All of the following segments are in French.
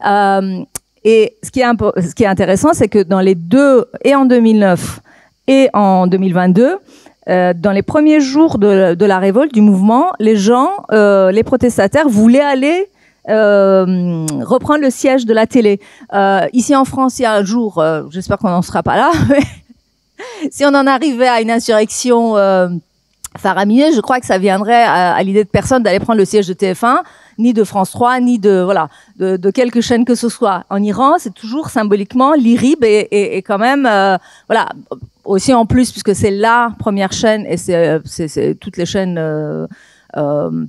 Et ce qui est intéressant, c'est que dans les deux, et en 2009 et en 2022, dans les premiers jours de la révolte, du mouvement, les gens, les protestataires voulaient aller reprendre le siège de la télé. Ici en France, il y a un jour, j'espère qu'on n'en sera pas là, mais si on en arrivait à une insurrection faramineuse, je crois que ça viendrait à l'idée de personne d'aller prendre le siège de TF1, ni de France 3, ni de quelque chaîne que ce soit. En Iran, c'est toujours symboliquement l'IRIB et quand même voilà, aussi en plus puisque c'est la première chaîne et c'est toutes les chaînes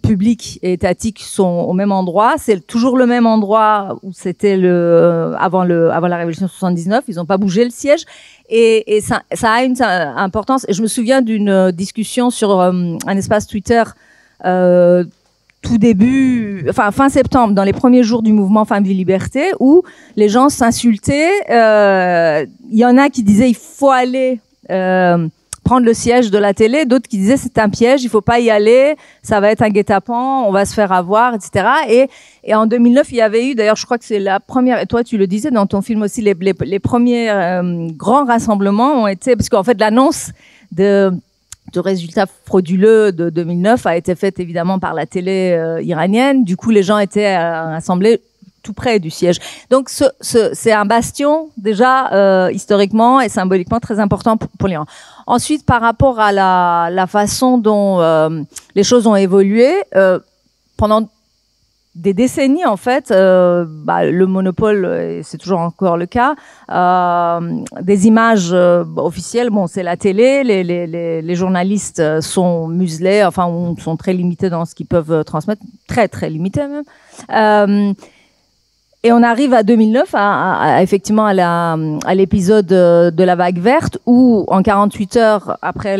publiques et étatiques sont au même endroit. C'est toujours le même endroit où c'était avant la Révolution 79. Ils n'ont pas bougé le siège. Et ça a une importance. Et je me souviens d'une discussion sur un espace Twitter tout début, enfin fin septembre, dans les premiers jours du mouvement Femmes Vie Liberté, où les gens s'insultaient. Il y en a qui disaient il faut aller prendre le siège de la télé, d'autres qui disaient c'est un piège, il faut pas y aller, ça va être un guet-apens, on va se faire avoir, etc. Et en 2009, il y avait eu, d'ailleurs, je crois que c'est la première, et toi tu le disais dans ton film aussi, les premiers grands rassemblements ont été, parce qu'en fait l'annonce de résultats frauduleux de 2009 a été faite évidemment par la télé iranienne. Du coup, les gens étaient rassemblés tout près du siège. Donc, c'est un bastion déjà historiquement et symboliquement très important pour l'Iran. Ensuite, par rapport à la façon dont les choses ont évolué, pendant des décennies, en fait, le monopole, c'est toujours encore le cas, des images officielles, bon, c'est la télé, les journalistes sont muselés, enfin, sont très limités dans ce qu'ils peuvent transmettre, très, très limités même. Et on arrive à 2009, effectivement, à l'épisode de la vague verte, où en 48 heures après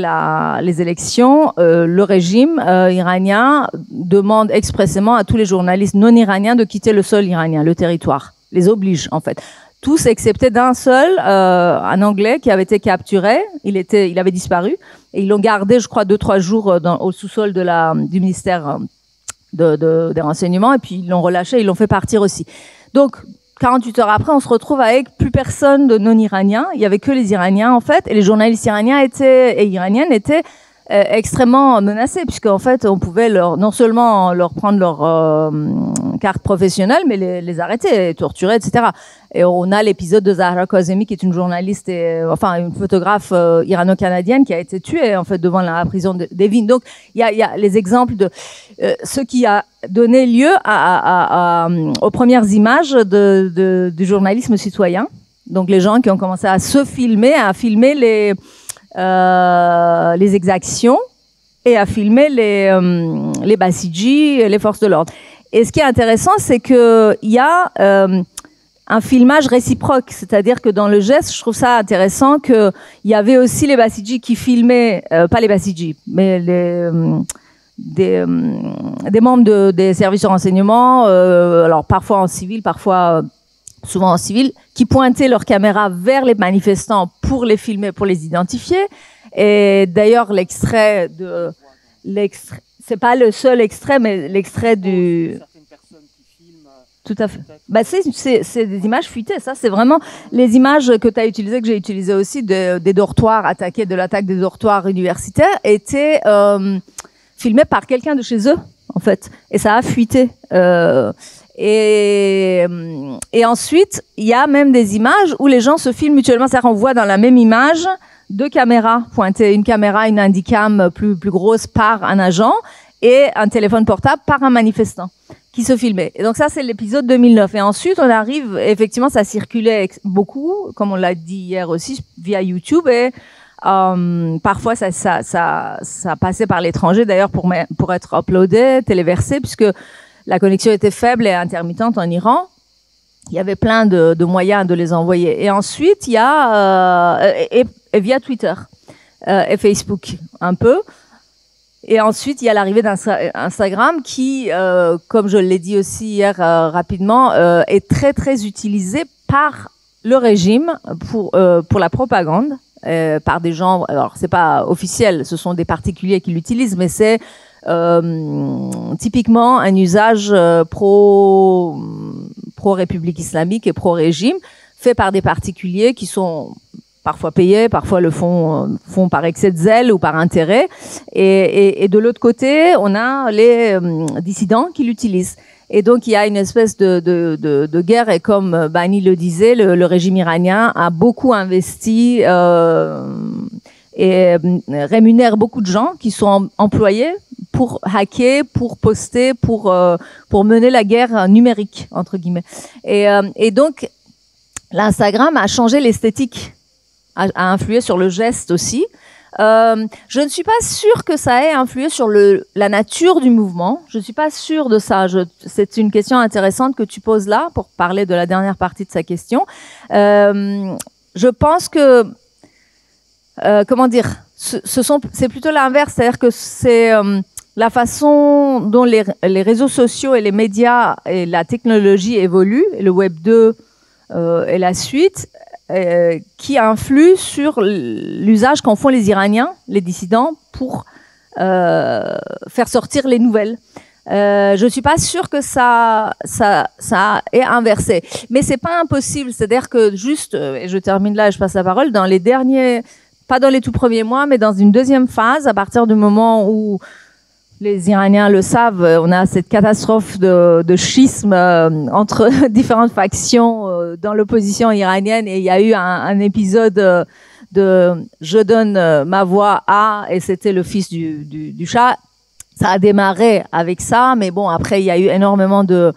les élections, le régime iranien demande expressément à tous les journalistes non iraniens de quitter le sol iranien, le territoire. Les oblige, en fait. Tous excepté d'un seul, un Anglais qui avait été capturé. Il avait disparu. Et ils l'ont gardé, je crois, 2-3 jours au sous-sol du ministère des Renseignements. Et puis ils l'ont relâché, ils l'ont fait partir aussi. Donc, 48 heures après, on se retrouve avec plus personne de non-iraniens. Il y avait que les Iraniens, en fait. Et les journalistes iraniens et iraniennes étaient extrêmement menacés, puisqu'en fait, on pouvait non seulement leur prendre leur carte professionnelle, mais les arrêter, torturer, etc. Et on a l'épisode de Zahra Kazemi, qui est une journaliste une photographe irano-canadienne qui a été tuée, en fait, devant la prison d'Evin. Donc, il y a les exemples de ce qui a donné lieu aux premières images du journalisme citoyen. Donc, les gens qui ont commencé à filmer les exactions et à filmer les Basiji, les forces de l'ordre. Et ce qui est intéressant, c'est qu'il y a un filmage réciproque, c'est-à-dire que dans le geste, je trouve ça intéressant qu'il y avait aussi les Basiji qui filmaient, pas les Basiji, mais des membres des services de renseignement, alors parfois en civil, parfois souvent en civil, qui pointaient leur caméra vers les manifestants pour les filmer, pour les identifier. Et d'ailleurs, c'est pas le seul extrait, mais l'extrait du... Tout à fait. C'est des images fuitées, ça. C'est vraiment les images que tu as utilisées, que j'ai utilisées aussi, des dortoirs attaqués, de l'attaque des dortoirs universitaires, étaient filmées par quelqu'un de chez eux, en fait. Et ça a fuité. Et ensuite, il y a même des images où les gens se filment mutuellement. C'est-à-dire qu'on voit dans la même image deux caméras pointées, une caméra, une Handycam plus grosse par un agent et un téléphone portable par un manifestant qui se filmait. Et donc ça, c'est l'épisode 2009. Et ensuite, on arrive, effectivement, ça circulait beaucoup, comme on l'a dit hier aussi, via YouTube. Et parfois, ça passait par l'étranger, d'ailleurs, pour être uploadé, téléversé, puisque la connexion était faible et intermittente en Iran. Il y avait plein de moyens de les envoyer. Et ensuite, il y a et via Twitter et Facebook un peu. Et ensuite, il y a l'arrivée d'Instagram qui, comme je l'ai dit aussi hier rapidement, est très très utilisé par le régime pour la propagande, par des gens. Alors, c'est pas officiel, ce sont des particuliers qui l'utilisent, mais c'est typiquement un usage pro-République islamique et pro-régime, fait par des particuliers qui sont parfois payés, parfois le font par excès de zèle ou par intérêt. Et de l'autre côté, on a les dissidents qui l'utilisent. Et donc, il y a une espèce de guerre. Et comme Bani le disait, le régime iranien a beaucoup investi et rémunère beaucoup de gens qui sont employés pour hacker, pour poster, pour mener la guerre numérique, entre guillemets. Et donc, l'Instagram a changé l'esthétique, a influé sur le geste aussi. Je ne suis pas sûre que ça ait influé sur la nature du mouvement. Je ne suis pas sûre de ça. C'est une question intéressante que tu poses là pour parler de la dernière partie de sa question. Je pense que, comment dire, c'est plutôt l'inverse. C'est-à-dire que c'est la façon dont les réseaux sociaux et les médias et la technologie évoluent, et le Web 2 et la suite, qui influe sur l'usage qu'en font les Iraniens, les dissidents, pour faire sortir les nouvelles. Je ne suis pas sûre que ça est inversé. Mais c'est pas impossible. C'est-à-dire que juste, et je termine là et je passe la parole, dans les derniers, pas dans les tout premiers mois, mais dans une deuxième phase, à partir du moment où les Iraniens le savent, on a cette catastrophe de schisme entre différentes factions dans l'opposition iranienne, et il y a eu un épisode de je donne ma voix à, et c'était le fils du Shah. Ça a démarré avec ça, mais bon, après il y a eu énormément de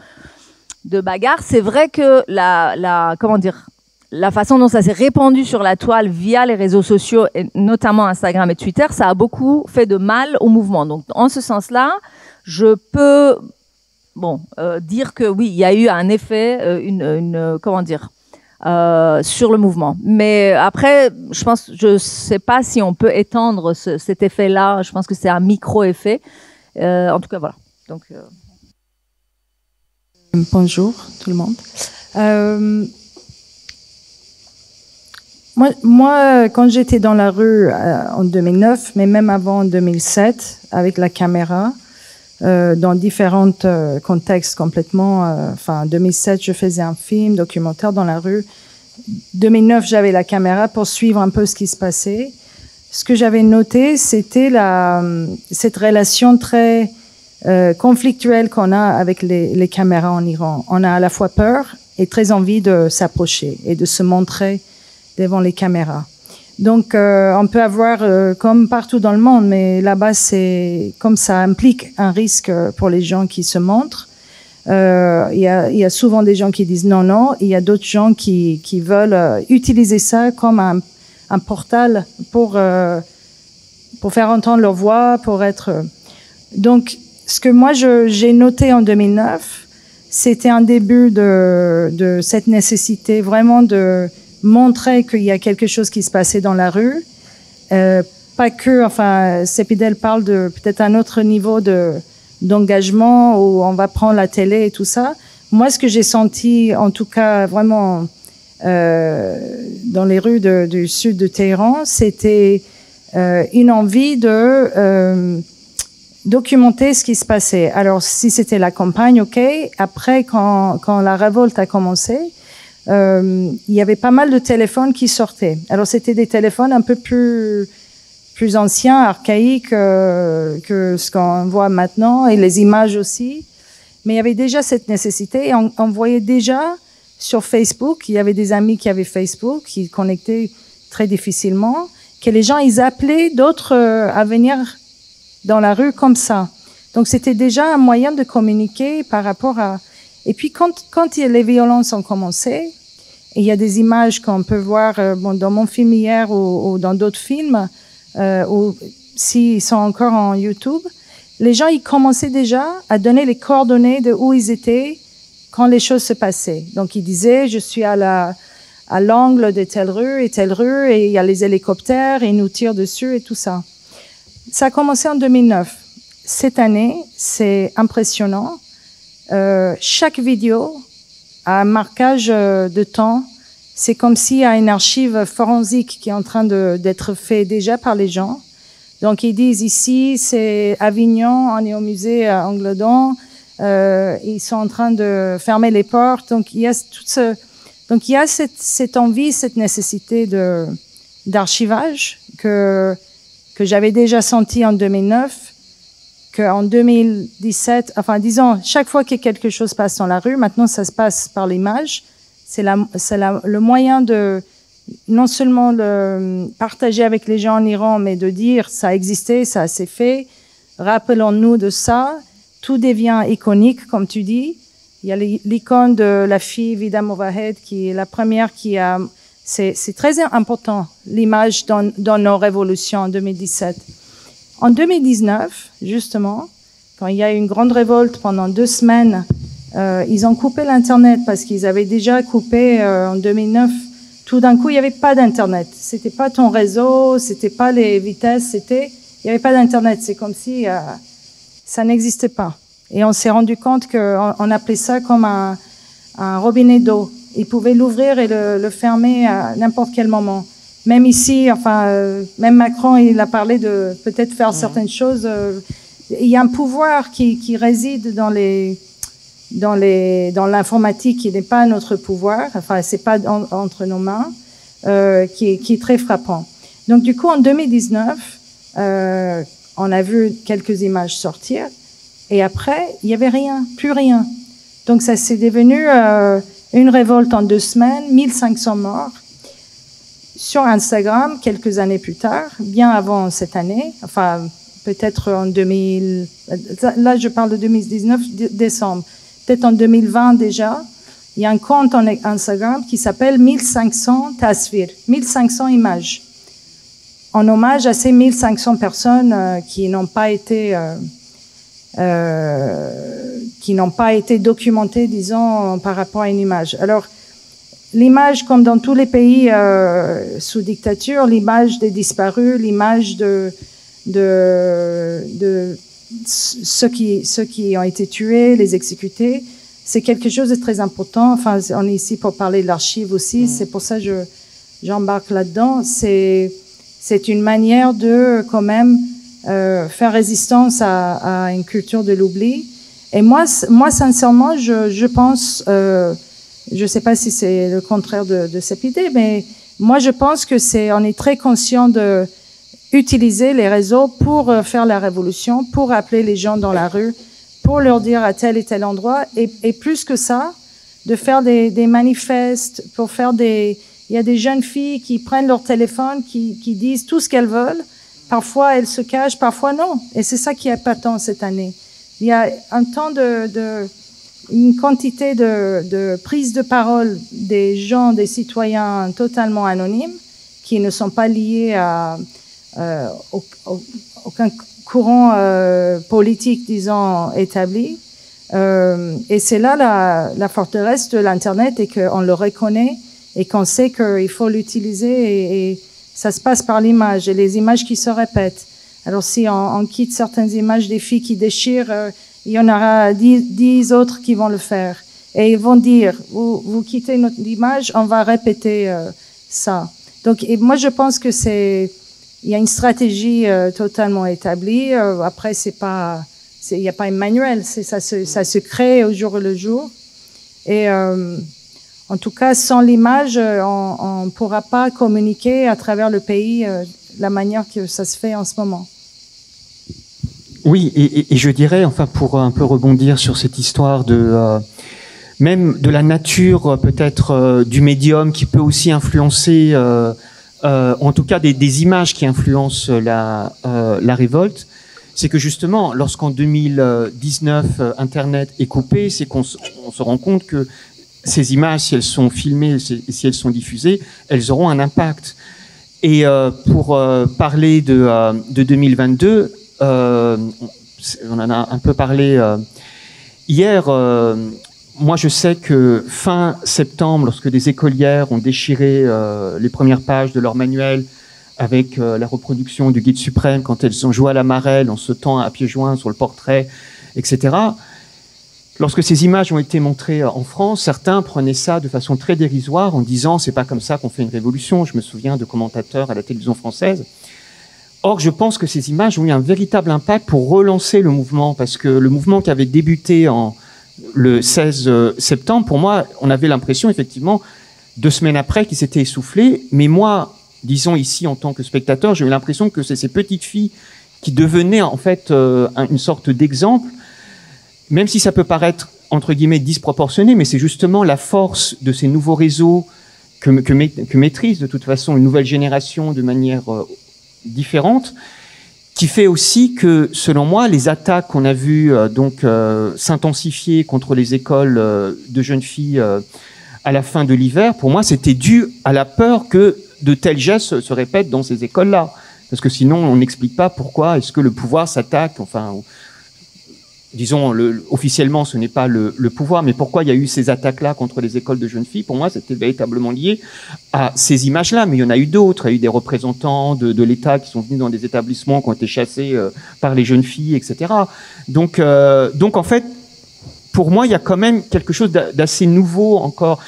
bagarres. C'est vrai que comment dire, la façon dont ça s'est répandu sur la toile via les réseaux sociaux, et notamment Instagram et Twitter, ça a beaucoup fait de mal au mouvement. Donc, en ce sens-là, je peux dire que oui, il y a eu un effet, comment dire, sur le mouvement. Mais après, je sais pas si on peut étendre cet effet-là. Je pense que c'est un micro-effet. En tout cas, voilà. Donc, Bonjour tout le monde. Moi, quand j'étais dans la rue en 2009, mais même avant en 2007, avec la caméra, dans différents contextes complètement. En 2007, je faisais un film documentaire dans la rue. 2009, j'avais la caméra pour suivre un peu ce qui se passait. Ce que j'avais noté, c'était cette relation très conflictuelle qu'on a avec les caméras en Iran. On a à la fois peur et très envie de s'approcher et de se montrer devant les caméras. Donc, on peut avoir, comme partout dans le monde, mais là-bas, c'est comme ça implique un risque pour les gens qui se montrent. Il y a souvent des gens qui disent non, non. Il y a d'autres gens qui veulent utiliser ça comme un portal pour faire entendre leur voix, pour être. Donc, ce que moi j'ai noté en 2009, c'était un début de cette nécessité vraiment de montrer qu'il y a quelque chose qui se passait dans la rue. Pas que, Cepidel parle de peut-être un autre niveau d'engagement où on va prendre la télé et tout ça. Moi, ce que j'ai senti, en tout cas, vraiment, dans les rues du sud de Téhéran, c'était une envie de documenter ce qui se passait. Alors, si c'était la campagne, ok. Après, quand la révolte a commencé, il y avait pas mal de téléphones qui sortaient. Alors, c'était des téléphones un peu plus anciens, archaïques que ce qu'on voit maintenant, et les images aussi. Mais il y avait déjà cette nécessité, et on voyait déjà sur Facebook, il y avait des amis qui avaient Facebook, qui connectaient très difficilement, que les gens, ils appelaient d'autres à venir dans la rue comme ça. Donc, c'était déjà un moyen de communiquer par rapport à... Et puis, quand les violences ont commencé, et il y a des images qu'on peut voir dans mon film hier ou dans d'autres films, ou s'ils sont encore en YouTube, les gens, ils commençaient déjà à donner les coordonnées de où ils étaient quand les choses se passaient. Donc, ils disaient, je suis à l'angle de telle rue, et il y a les hélicoptères, et ils nous tirent dessus, et tout ça. Ça a commencé en 2009. Cette année, c'est impressionnant. Chaque vidéo a un marquage de temps. C'est comme s'il y a une archive forensique qui est en train d'être fait déjà par les gens. Donc, ils disent ici, c'est Avignon, on est au musée Angledon, ils sont en train de fermer les portes. Donc, il y a cette envie, cette nécessité d'archivage que j'avais déjà senti en 2009, qu'en 2017, enfin, disons, chaque fois que quelque chose passe dans la rue, maintenant, ça se passe par l'image. C'est le moyen de non seulement le partager avec les gens en Iran, mais de dire ça a existé, ça s'est fait. Rappelons-nous de ça. Tout devient iconique, comme tu dis. Il y a l'icône de la fille Vida Movahed, qui est la première qui a... C'est très important, l'image dans nos révolutions en 2017. En 2019, justement, quand il y a eu une grande révolte pendant 2 semaines, ils ont coupé l'Internet parce qu'ils avaient déjà coupé en 2009. Tout d'un coup, il n'y avait pas d'Internet. C'était pas ton réseau, c'était pas les vitesses, il n'y avait pas d'Internet. C'est comme si ça n'existait pas. Et on s'est rendu compte qu'on appelait ça comme un robinet d'eau. Ils pouvaient l'ouvrir et le fermer à n'importe quel moment. Même ici, enfin, même Macron, il a parlé de peut-être faire certaines choses. Il y a un pouvoir qui réside dans l'informatique qui n'est pas notre pouvoir. Enfin, c'est pas entre nos mains, qui est très frappant. Donc, du coup, en 2019, on a vu quelques images sortir. Et après, il y avait rien, plus rien. Donc, ça s'est devenu une révolte en 2 semaines, 1500 morts. Sur Instagram, quelques années plus tard, bien avant cette année, enfin, peut-être en 2000, là, je parle de 2019, décembre. Peut-être en 2020 déjà, il y a un compte en Instagram qui s'appelle 1500 Tasvir, 1500 images, en hommage à ces 1500 personnes qui n'ont pas été documentées, disons, par rapport à une image. Alors, l'image, comme dans tous les pays sous dictature, l'image des disparus, l'image de ceux qui ont été tués, les exécutés, c'est quelque chose de très important. Enfin, on est ici pour parler de l'archive aussi. C'est pour ça que j'embarque là-dedans. C'est une manière de, quand même, faire résistance à une culture de l'oubli. Et moi, sincèrement, je pense, je sais pas si c'est le contraire de cette idée, mais moi, je pense que on est très conscient de utiliser les réseaux pour faire la révolution, pour appeler les gens dans la rue, pour leur dire à tel et tel endroit, et plus que ça, de faire des manifestes, pour faire il y a des jeunes filles qui prennent leur téléphone, qui disent tout ce qu'elles veulent. Parfois, elles se cachent, parfois non. Et c'est ça qui est épatant cette année. Il y a un temps une quantité de prise de parole des gens, des citoyens totalement anonymes, qui ne sont pas liés à aucun courant politique, disons, établi. Et c'est là la forteresse de l'Internet, et qu'on le reconnaît et qu'on sait qu'il faut l'utiliser, et ça se passe par l'image et les images qui se répètent. Alors si on quitte certaines images des filles qui déchirent, il y en aura 10 autres qui vont le faire. Et ils vont dire, vous quittez notre image, on va répéter ça. Donc, et moi, je pense que il y a une stratégie totalement établie. Après, il n'y a pas un manuel, ça se crée au jour le jour. Et en tout cas, sans l'image, on ne pourra pas communiquer à travers le pays la manière que ça se fait en ce moment. Oui, et je dirais, enfin, pour un peu rebondir sur cette histoire même de la nature, peut-être du médium qui peut aussi influencer, en tout cas des images qui influencent la révolte, c'est que justement, lorsqu'en 2019, Internet est coupé, c'est qu'on se rend compte que ces images, si elles sont filmées, si elles sont diffusées, elles auront un impact. Et pour parler de 2022, on en a un peu parlé hier. Moi, je sais que fin septembre, lorsque des écolières ont déchiré les premières pages de leur manuel avec la reproduction du Guide suprême, quand elles ont joué à la marelle en sautant à pieds joints sur le portrait, etc. Lorsque ces images ont été montrées en France, certains prenaient ça de façon très dérisoire en disant « c'est pas comme ça qu'on fait une révolution ». Je me souviens de commentateurs à la télévision française. Or, je pense que ces images ont eu un véritable impact pour relancer le mouvement, parce que le mouvement qui avait débuté le 16 septembre, pour moi, on avait l'impression, effectivement, 2 semaines après, qu'il s'était essoufflé. Mais moi, disons ici, en tant que spectateur, j'ai eu l'impression que c'est ces petites filles qui devenaient, en fait, une sorte d'exemple, même si ça peut paraître, entre guillemets, disproportionné, mais c'est justement la force de ces nouveaux réseaux que maîtrise, de toute façon, une nouvelle génération de manière différente, qui fait aussi que, selon moi, les attaques qu'on a vues s'intensifier contre les écoles de jeunes filles à la fin de l'hiver, pour moi, c'était dû à la peur que de tels gestes se répètent dans ces écoles-là. Parce que sinon, on n'explique pas pourquoi est-ce que le pouvoir s'attaque, enfin, disons, officiellement, ce n'est pas le pouvoir, mais pourquoi il y a eu ces attaques-là contre les écoles de jeunes filles? Pour moi, c'était véritablement lié à ces images-là, mais il y en a eu d'autres. Il y a eu des représentants de l'État qui sont venus dans des établissements qui ont été chassés par les jeunes filles, etc. Donc, en fait, pour moi, il y a quand même quelque chose d'assez nouveau encore.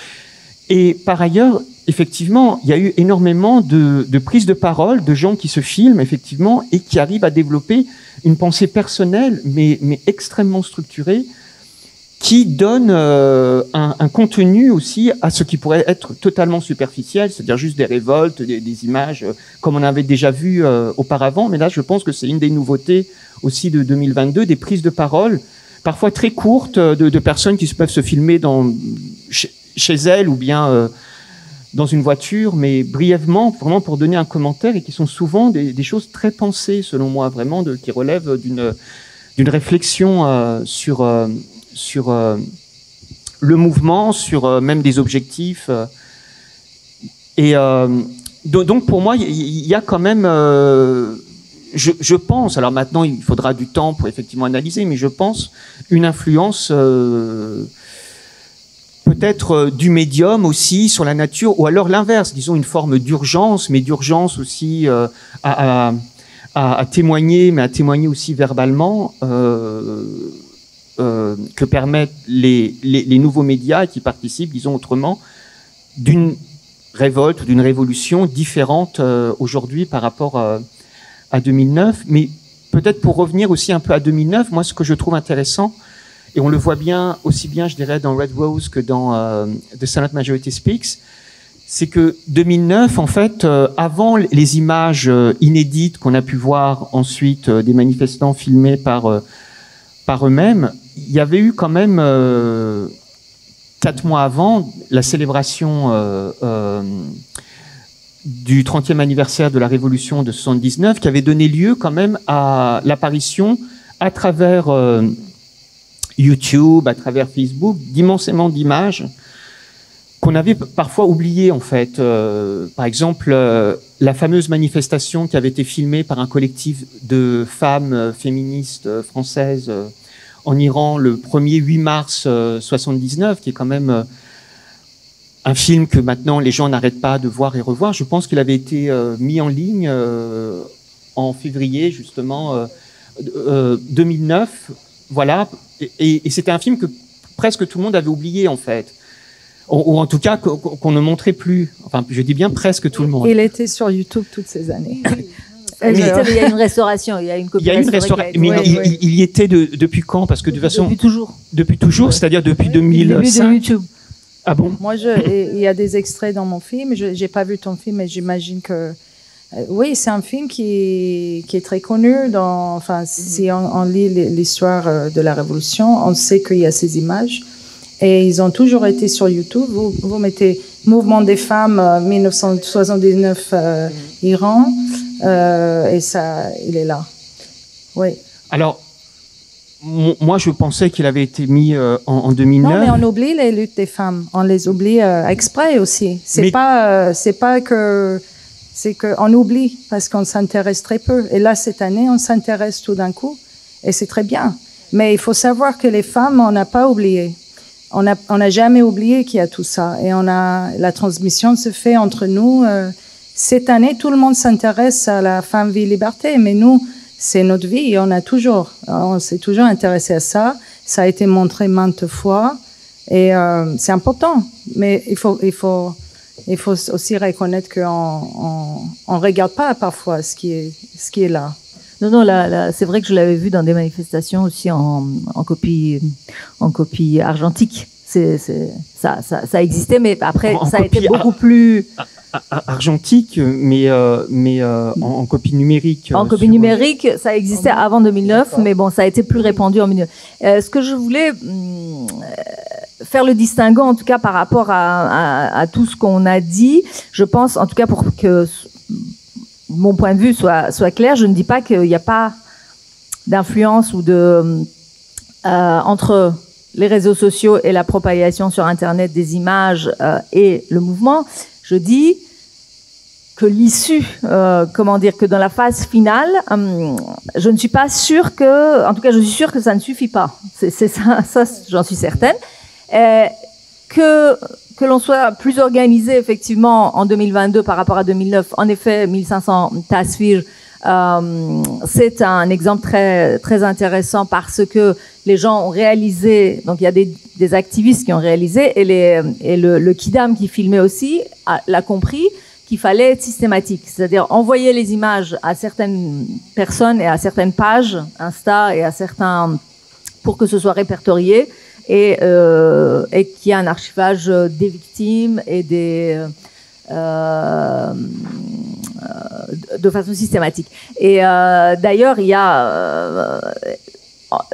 Et par ailleurs, effectivement, il y a eu énormément de prises de parole, de gens qui se filment, effectivement, et qui arrivent à développer une pensée personnelle, mais extrêmement structurée, qui donne un contenu aussi à ce qui pourrait être totalement superficiel, c'est-à-dire juste des révoltes, des images, comme on avait déjà vu auparavant. Mais là, je pense que c'est une des nouveautés aussi de 2022, des prises de parole, parfois très courtes, de personnes qui peuvent se filmer chez elles ou bien dans une voiture, mais brièvement, vraiment pour donner un commentaire, et qui sont souvent des choses très pensées, selon moi, vraiment, qui relèvent d'une réflexion sur le mouvement, sur même des objectifs. Et donc, pour moi, il y a quand même, je pense, alors maintenant, il faudra du temps pour effectivement analyser, mais je pense une influence peut-être du médium aussi sur la nature, ou alors l'inverse, disons une forme d'urgence, mais d'urgence aussi à témoigner, mais à témoigner aussi verbalement, que permettent les nouveaux médias qui participent, disons autrement, d'une révolte, d'une révolution différente aujourd'hui par rapport à 2009. Mais peut-être pour revenir aussi un peu à 2009, moi ce que je trouve intéressant, et on le voit bien, aussi bien, je dirais, dans Red Rose que dans The Silent Majority Speaks, c'est que 2009, en fait, avant les images inédites qu'on a pu voir ensuite des manifestants filmés par eux-mêmes, il y avait eu quand même 4 mois avant la célébration du 30e anniversaire de la Révolution de 79, qui avait donné lieu quand même à l'apparition à travers YouTube, à travers Facebook, d'immensément d'images qu'on avait parfois oubliées, en fait. Par exemple, la fameuse manifestation qui avait été filmée par un collectif de femmes féministes françaises en Iran le 1er 8 mars 79, qui est quand même un film que maintenant les gens n'arrêtent pas de voir et revoir. Je pense qu'il avait été mis en ligne en février, justement, 2009. Voilà. Et c'était un film que presque tout le monde avait oublié, en fait. Ou en tout cas, qu'on ne montrait plus. Enfin, je dis bien presque tout le monde. Il était sur YouTube toutes ces années. Il y a une restauration, il y a une copie. Il y a une restauration, mais il y était depuis quand? Parce que de toute façon... Depuis toujours. Depuis toujours, ouais. C'est-à-dire depuis 2005. Début de YouTube. Ah bon? Moi, il y a des extraits dans mon film. Je n'ai pas vu ton film, mais j'imagine que... oui, c'est un film qui est très connu. Si on lit l'histoire de la Révolution, on sait qu'il y a ces images. Et ils ont toujours été sur YouTube. Vous mettez Mouvement des femmes 1979 Iran, et ça, il est là. Oui. Alors, moi, je pensais qu'il avait été mis en 2009. Non, mais on oublie les luttes des femmes. On les oublie exprès aussi. C'est qu'on oublie parce qu'on s'intéresse très peu. Et là, cette année, on s'intéresse tout d'un coup. Et c'est très bien. Mais il faut savoir que les femmes, on n'a pas oublié. On n'a jamais oublié qu'il y a tout ça. Et la transmission se fait entre nous. Cette année, tout le monde s'intéresse à la femme, vie, liberté. Mais nous, c'est notre vie. On s'est toujours intéressé à ça. Ça a été montré maintes fois. Et c'est important. Mais il faut Il faut aussi reconnaître qu'on on regarde pas parfois ce qui est là. Non, c'est vrai que je l'avais vu dans des manifestations aussi en copie argentique. Ça existait, mais après ça a été beaucoup plus argentique, mais en copie numérique. En copie numérique, ça existait avant 2009, mais bon, ça a été plus répandu en 2009. Ce que je voulais faire le distinguo, en tout cas par rapport à tout ce qu'on a dit, je pense, en tout cas pour que mon point de vue soit clair, je ne dis pas qu'il n'y a pas d'influence ou entre les réseaux sociaux et la propagation sur Internet des images et le mouvement. Je dis que l'issue, que dans la phase finale, je ne suis pas sûre que, en tout cas, je suis sûre que ça ne suffit pas. C'est ça, j'en suis certaine. Que l'on soit plus organisé effectivement en 2022 par rapport à 2009. En effet, 1500 Tasvir, c'est un exemple très très intéressant parce que les gens ont réalisé, donc il y a des activistes qui ont réalisé et le Kidam qui filmait aussi l'a compris qu'il fallait être systématique, c'est-à-dire envoyer les images à certaines personnes et à certaines pages Insta et à certains pour que ce soit répertorié et qu'il y ait un archivage des victimes et de façon systématique. Et d'ailleurs, il y a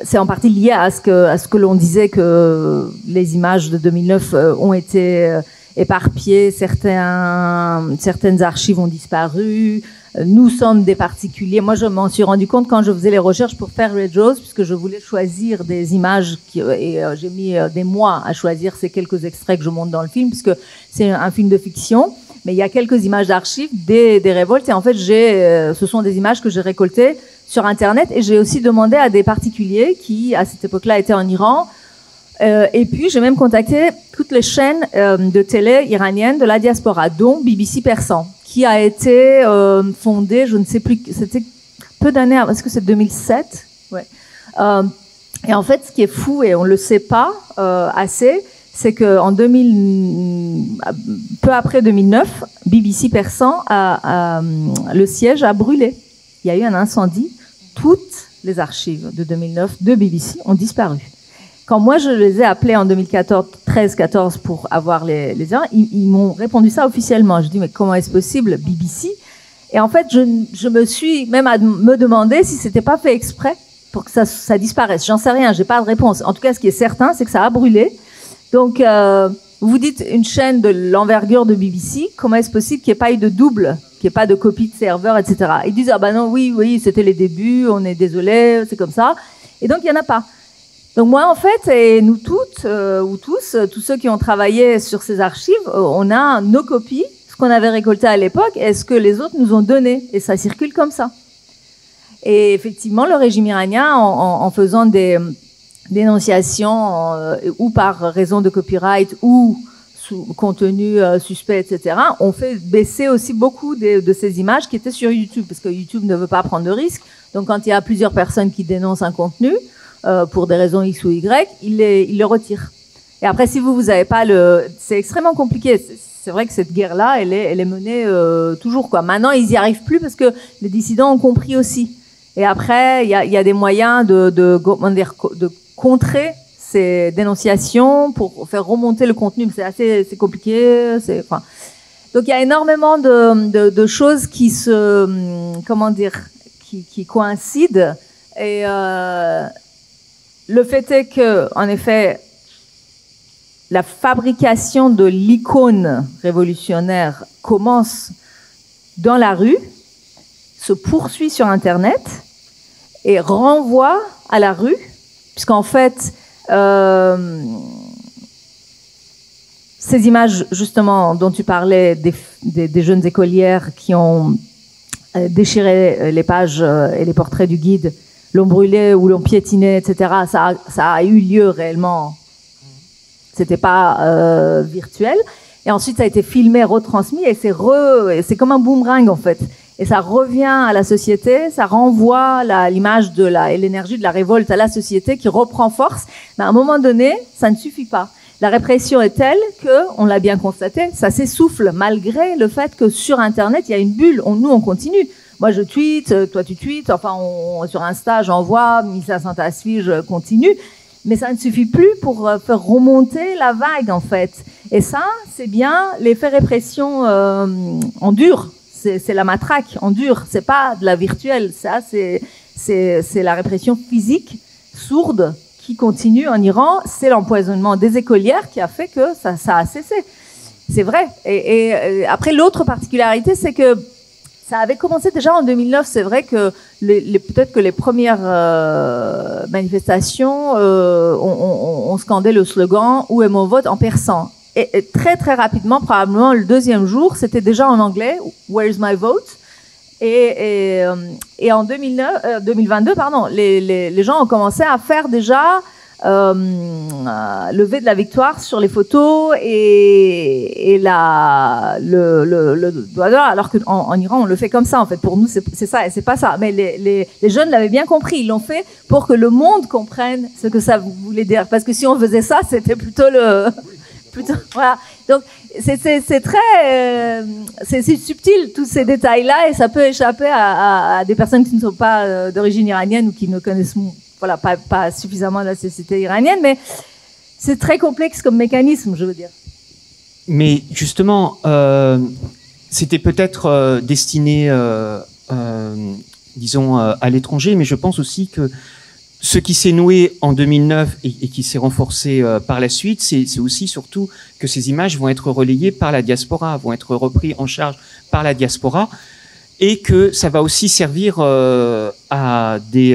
c'est en partie lié à ce que l'on disait que les images de 2009 ont été éparpillées, certaines archives ont disparu. Nous sommes des particuliers. Moi, je m'en suis rendu compte quand je faisais les recherches pour faire Red Rose, puisque je voulais choisir des images et j'ai mis des mois à choisir ces quelques extraits que je montre dans le film, puisque c'est un film de fiction. Mais il y a quelques images d'archives des révoltes et en fait, ce sont des images que j'ai récoltées sur Internet et j'ai aussi demandé à des particuliers qui, à cette époque-là, étaient en Iran. Et puis, j'ai même contacté toutes les chaînes de télé iraniennes de la diaspora, dont BBC Persan, qui a été fondée, je ne sais plus, c'était peu d'années avant, est-ce que c'est 2007 ? Ouais. Et en fait, ce qui est fou, et on ne le sait pas assez, c'est que peu après 2009, BBC Persan le siège a brûlé. Il y a eu un incendie. Toutes les archives de 2009 de BBC ont disparu. Quand moi je les ai appelés en 2013-14 pour avoir les ils m'ont répondu ça officiellement. Je dis mais comment est-ce possible, BBC? Et en fait, je me suis même à me demander si c'était pas fait exprès pour que ça disparaisse. J'en sais rien, j'ai pas de réponse. En tout cas, ce qui est certain, c'est que ça a brûlé. Donc, vous dites une chaîne de l'envergure de BBC, comment est-ce possible qu'il n'y ait pas eu de double, qu'il n'y ait pas de copie de serveur, etc. Ils disent, ah ben non, oui, c'était les débuts, on est désolé, c'est comme ça. Et donc, il n'y en a pas. Donc moi, en fait, et nous toutes, ou tous ceux qui ont travaillé sur ces archives, on a nos copies, ce qu'on avait récolté à l'époque, et ce que les autres nous ont donné. Et ça circule comme ça. Et effectivement, le régime iranien, en faisant des dénonciations ou par raison de copyright ou contenu suspect, etc., on fait baisser aussi beaucoup de ces images qui étaient sur YouTube, parce que YouTube ne veut pas prendre de risques. Donc quand il y a plusieurs personnes qui dénoncent un contenu, pour des raisons X ou Y, il le retire. Et après, si vous n'avez pas c'est extrêmement compliqué. C'est vrai que cette guerre-là, elle est menée toujours, quoi. Maintenant, ils n'y arrivent plus parce que les dissidents ont compris aussi. Et après, il y a des moyens de contrer ces dénonciations pour faire remonter le contenu. Mais c'est compliqué. Donc, il y a énormément de choses qui qui coïncident. Et le fait est que, en effet, la fabrication de l'icône révolutionnaire commence dans la rue, se poursuit sur Internet et renvoie à la rue, puisqu'en fait, ces images, justement, dont tu parlais, des jeunes écolières qui ont déchiré les pages et les portraits du guide, l'ont brûlé ou l'ont piétiné, etc., ça a eu lieu réellement. C'était pas virtuel. Et ensuite, ça a été filmé, retransmis, et c'est comme un boomerang, en fait. Et ça revient à la société, ça renvoie l'image et l'énergie de la révolte à la société qui reprend force. Mais à un moment donné, ça ne suffit pas. La répression est telle que, on l'a bien constaté, ça s'essouffle malgré le fait que sur Internet, il y a une bulle. Nous, on continue. Moi, je tweete, toi, tu tweets. Enfin, sur Insta, j'envoie, Missa Saint-Asfi, je continue. Mais ça ne suffit plus pour faire remonter la vague, en fait. Et ça, c'est bien l'effet répression en dur. C'est la matraque en dur. C'est pas de la virtuelle. Ça, c'est la répression physique, sourde, qui continue en Iran. C'est l'empoisonnement des écolières qui a fait que ça a cessé. C'est vrai. Et après, l'autre particularité, c'est que ça avait commencé déjà en 2009. C'est vrai que peut-être que les premières manifestations ont scandé le slogan « Où est mon vote ?» en persan. Et très très rapidement, probablement le deuxième jour, c'était déjà en anglais « Where is my vote ?» Et en 2022, les gens ont commencé à faire déjà lever de la victoire sur les photos et le doigt d'or, alors qu'en Iran on le fait comme ça en fait. Pour nous c'est ça et c'est pas ça. Mais les jeunes l'avaient bien compris. Ils l'ont fait pour que le monde comprenne ce que ça voulait dire. Parce que si on faisait ça, c'était plutôt voilà. Donc c'est très c'est subtil tous ces détails-là et ça peut échapper à des personnes qui ne sont pas d'origine iranienne ou qui ne connaissent pas suffisamment la société iranienne, mais c'est très complexe comme mécanisme, je veux dire. Mais justement, c'était peut-être destiné, disons, à l'étranger, mais je pense aussi que ce qui s'est noué en 2009 et qui s'est renforcé par la suite, c'est aussi surtout que ces images vont être relayées par la diaspora, vont être reprises en charge par la diaspora, et que ça va aussi servir à des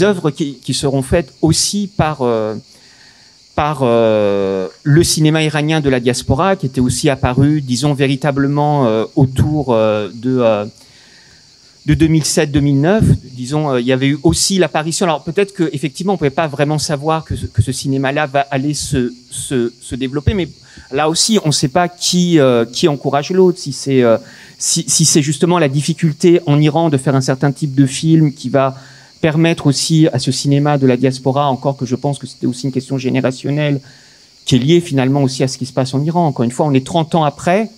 œuvres qui seront faites aussi par le cinéma iranien de la diaspora, qui était aussi apparu, disons, véritablement autour de 2007-2009, disons, il y avait eu aussi l'apparition. Alors peut-être que effectivement, on pouvait pas vraiment savoir que ce cinéma-là va aller se développer, mais là aussi, on ne sait pas qui encourage l'autre. Si c'est justement la difficulté en Iran de faire un certain type de film qui va permettre aussi à ce cinéma de la diaspora, encore que je pense que c'était aussi une question générationnelle, qui est liée finalement aussi à ce qui se passe en Iran. Encore une fois, on est 30 ans après,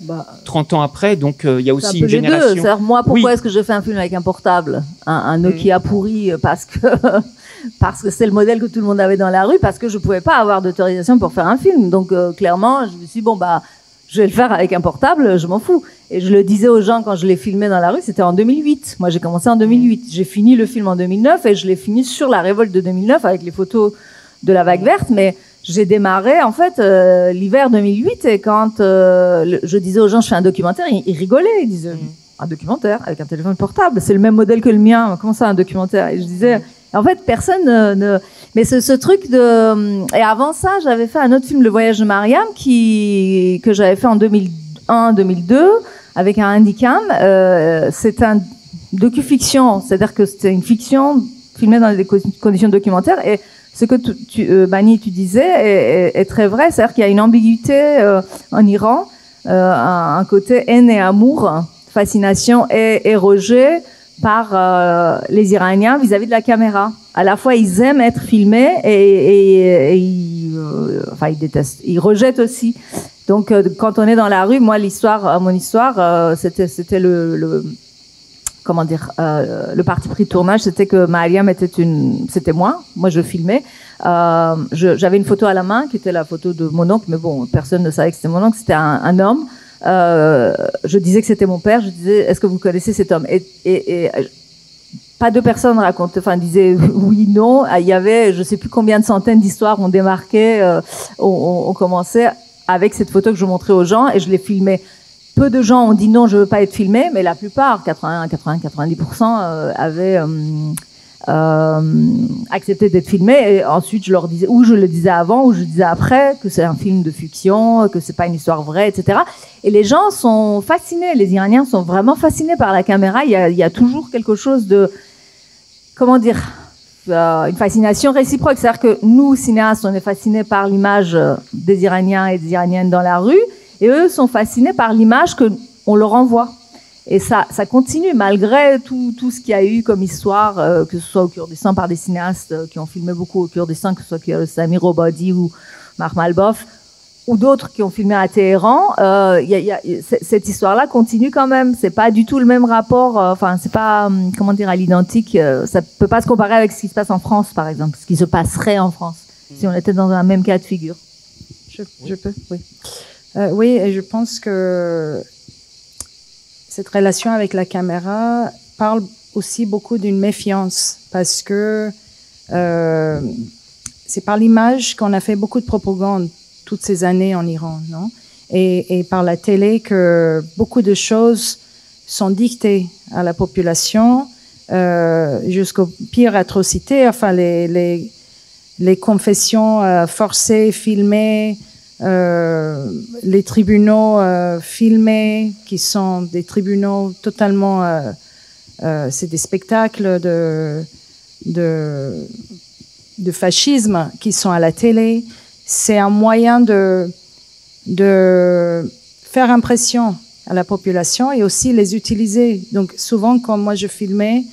donc il y a aussi une génération. C'est-à-dire, moi, pourquoi est-ce que je fais un film avec un portable, un Nokia pourri, parce que c'est le modèle que tout le monde avait dans la rue, parce que je pouvais pas avoir d'autorisation pour faire un film. Donc clairement, je me suis dit, je vais le faire avec un portable, je m'en fous. Et je le disais aux gens quand je l'ai filmé dans la rue, c'était en 2008. Moi, j'ai commencé en 2008. J'ai fini le film en 2009 et je l'ai fini sur la révolte de 2009 avec les photos de la vague verte, mais j'ai démarré en fait l'hiver 2008 et quand je disais aux gens je fais un documentaire, ils rigolaient, ils disaient un documentaire avec un téléphone portable, c'est le même modèle que le mien, comment ça un documentaire? Et je disais en fait personne ne... Mais ce truc de... Et avant ça j'avais fait un autre film, Le Voyage de Mariam, que j'avais fait en 2001-2002 avec un handicam. C'est un docu-fiction, c'est-à-dire que c'était une fiction filmée dans des conditions documentaires. Et ce que Bani, tu disais est très vrai, c'est-à-dire qu'il y a une ambiguïté en Iran, un côté haine et amour, fascination et rejet par les Iraniens vis-à-vis de la caméra. À la fois, ils aiment être filmés et ils détestent, ils rejettent aussi. Donc, quand on est dans la rue, moi, mon histoire, c'était comment dire, le parti pris de tournage, c'était que Mariam c'était moi je filmais. J'avais une photo à la main qui était la photo de mon oncle, mais bon, personne ne savait que c'était mon oncle, c'était un homme. Je disais que c'était mon père, je disais, est-ce que vous connaissez cet homme? Et pas deux personnes disaient oui, non. Il y avait, je sais plus combien de centaines d'histoires ont démarqué, on commençait avec cette photo que je montrais aux gens et je les filmais. Peu de gens ont dit non, je veux pas être filmé, mais la plupart, 90% avaient accepté d'être filmés. Et ensuite, je leur disais, ou je le disais avant, ou je disais après, que c'est un film de fiction, que c'est pas une histoire vraie, etc. Et les gens sont fascinés, les Iraniens sont vraiment fascinés par la caméra. Il y a toujours quelque chose de, comment dire, une fascination réciproque. C'est-à-dire que nous, cinéastes, on est fascinés par l'image des Iraniens et des Iraniennes dans la rue. Et eux sont fascinés par l'image qu'on leur envoie. Et ça continue malgré tout ce qu'il y a eu comme histoire, que ce soit au Kurdistan par des cinéastes qui ont filmé beaucoup au Kurdistan, que ce soit Samir Obadi ou Marc Malboff, ou d'autres qui ont filmé à Téhéran, cette histoire-là continue quand même. C'est pas du tout le même rapport. Enfin, c'est pas comment dire à l'identique. Ça peut pas se comparer avec ce qui se passe en France, par exemple, ce qui se passerait en France si on était dans un même cas de figure. Je peux, oui. Oui, et je pense que cette relation avec la caméra parle aussi beaucoup d'une méfiance, parce que c'est par l'image qu'on a fait beaucoup de propagande toutes ces années en Iran, non? Et par la télé que beaucoup de choses sont dictées à la population, jusqu'aux pires atrocités, enfin les confessions forcées, filmées, les tribunaux filmés, qui sont des tribunaux totalement, c'est des spectacles de fascisme qui sont à la télé. C'est un moyen de faire impression à la population et aussi les utiliser. Donc souvent, quand moi je filmais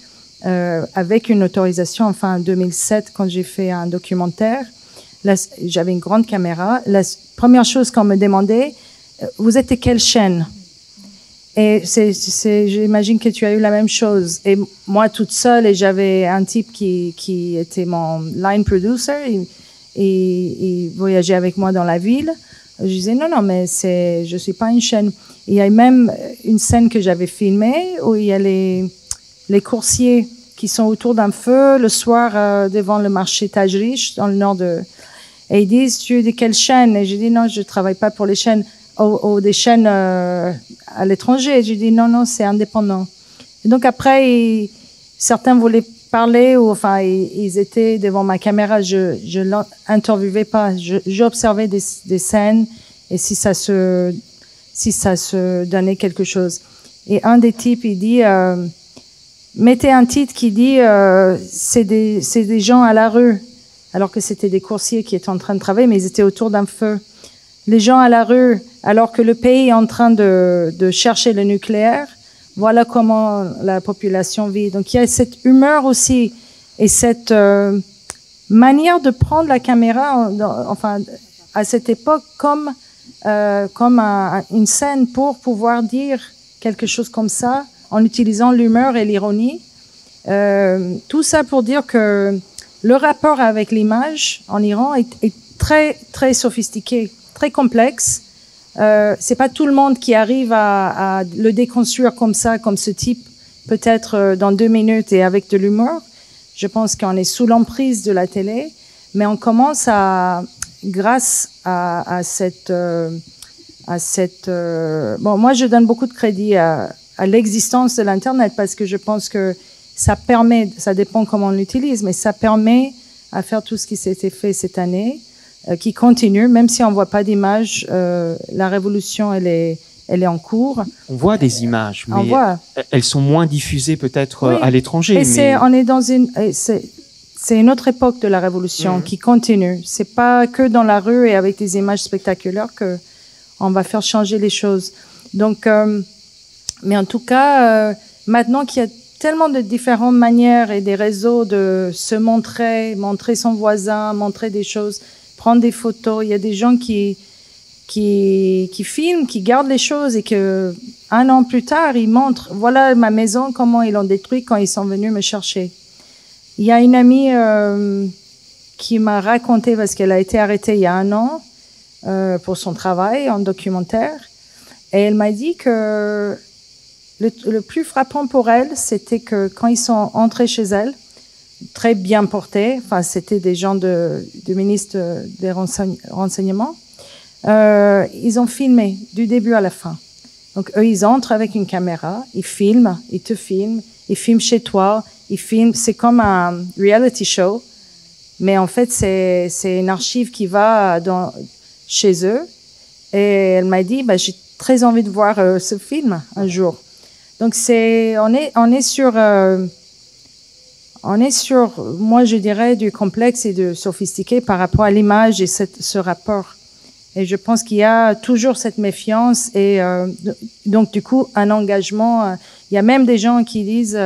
avec une autorisation, enfin en 2007, quand j'ai fait un documentaire, là, j'avais une grande caméra. La première chose qu'on me demandait, vous êtes de quelle chaîne? Et j'imagine que tu as eu la même chose. Et moi, toute seule, et j'avais un type qui était mon line producer, et il voyageait avec moi dans la ville. Je disais, non, mais je suis pas une chaîne. Il y a même une scène que j'avais filmée où il y a les coursiers qui sont autour d'un feu le soir devant le marché Tajrish, dans le nord de... Et ils disent, tu es de quelle chaîne? Et j'ai dit, non, je travaille pas pour les chaînes, ou des chaînes à l'étranger. J'ai dit, non, c'est indépendant. Et donc après, certains voulaient parler, ou enfin, ils étaient devant ma caméra. Je l'interviewais pas. J'observais des scènes, et si ça se donnait quelque chose. Et un des types, il dit, mettez un titre qui dit, c'est des gens à la rue. Alors que c'était des coursiers qui étaient en train de travailler, mais ils étaient autour d'un feu. Les gens à la rue, alors que le pays est en train de chercher le nucléaire, voilà comment la population vit. Donc il y a cette humeur aussi, et cette manière de prendre la caméra, enfin à cette époque, comme une scène pour pouvoir dire quelque chose comme ça, en utilisant l'humeur et l'ironie. Tout ça pour dire que le rapport avec l'image en Iran est très, très sophistiqué, très complexe. C'est pas tout le monde qui arrive à le déconstruire comme ça, comme ce type, peut-être dans 2 minutes et avec de l'humour. Je pense qu'on est sous l'emprise de la télé, mais on commence grâce à cette, bon, moi je donne beaucoup de crédit à l'existence de l'Internet, parce que je pense que ça permet, ça dépend comment on l'utilise, mais ça permet à faire tout ce qui s'était fait cette année, qui continue, même si on voit pas d'image. La révolution, elle est en cours. On voit des images, mais elles sont moins diffusées peut-être oui. À l'étranger. Et on est dans c'est une autre époque de la révolution qui continue. C'est pas que dans la rue et avec des images spectaculaires que on va faire changer les choses. Donc, mais en tout cas, maintenant qu'il y a tellement de différentes manières et des réseaux de se montrer son voisin, montrer des choses, prendre des photos. Il y a des gens qui filment, qui gardent les choses, et que 1 an plus tard, ils montrent, voilà ma maison, comment ils l'ont détruite quand ils sont venus me chercher. Il y a une amie qui m'a raconté, parce qu'elle a été arrêtée il y a 1 an pour son travail en documentaire, et elle m'a dit que le plus frappant pour elle, c'était que quand ils sont entrés chez elle, très bien portés, enfin c'était des gens du ministre des renseignements, ils ont filmé du début à la fin. Donc eux, ils entrent avec une caméra, ils filment, ils te filment, ils filment chez toi, ils filment. C'est comme un reality show, mais en fait c'est une archive qui va chez eux. Et elle m'a dit, j'ai très envie de voir ce film un jour. Donc on est sur, moi je dirais, du complexe et de sophistiqué par rapport à l'image et ce rapport. Et je pense qu'il y a toujours cette méfiance, et donc du coup un engagement. Il y a même des gens qui disent,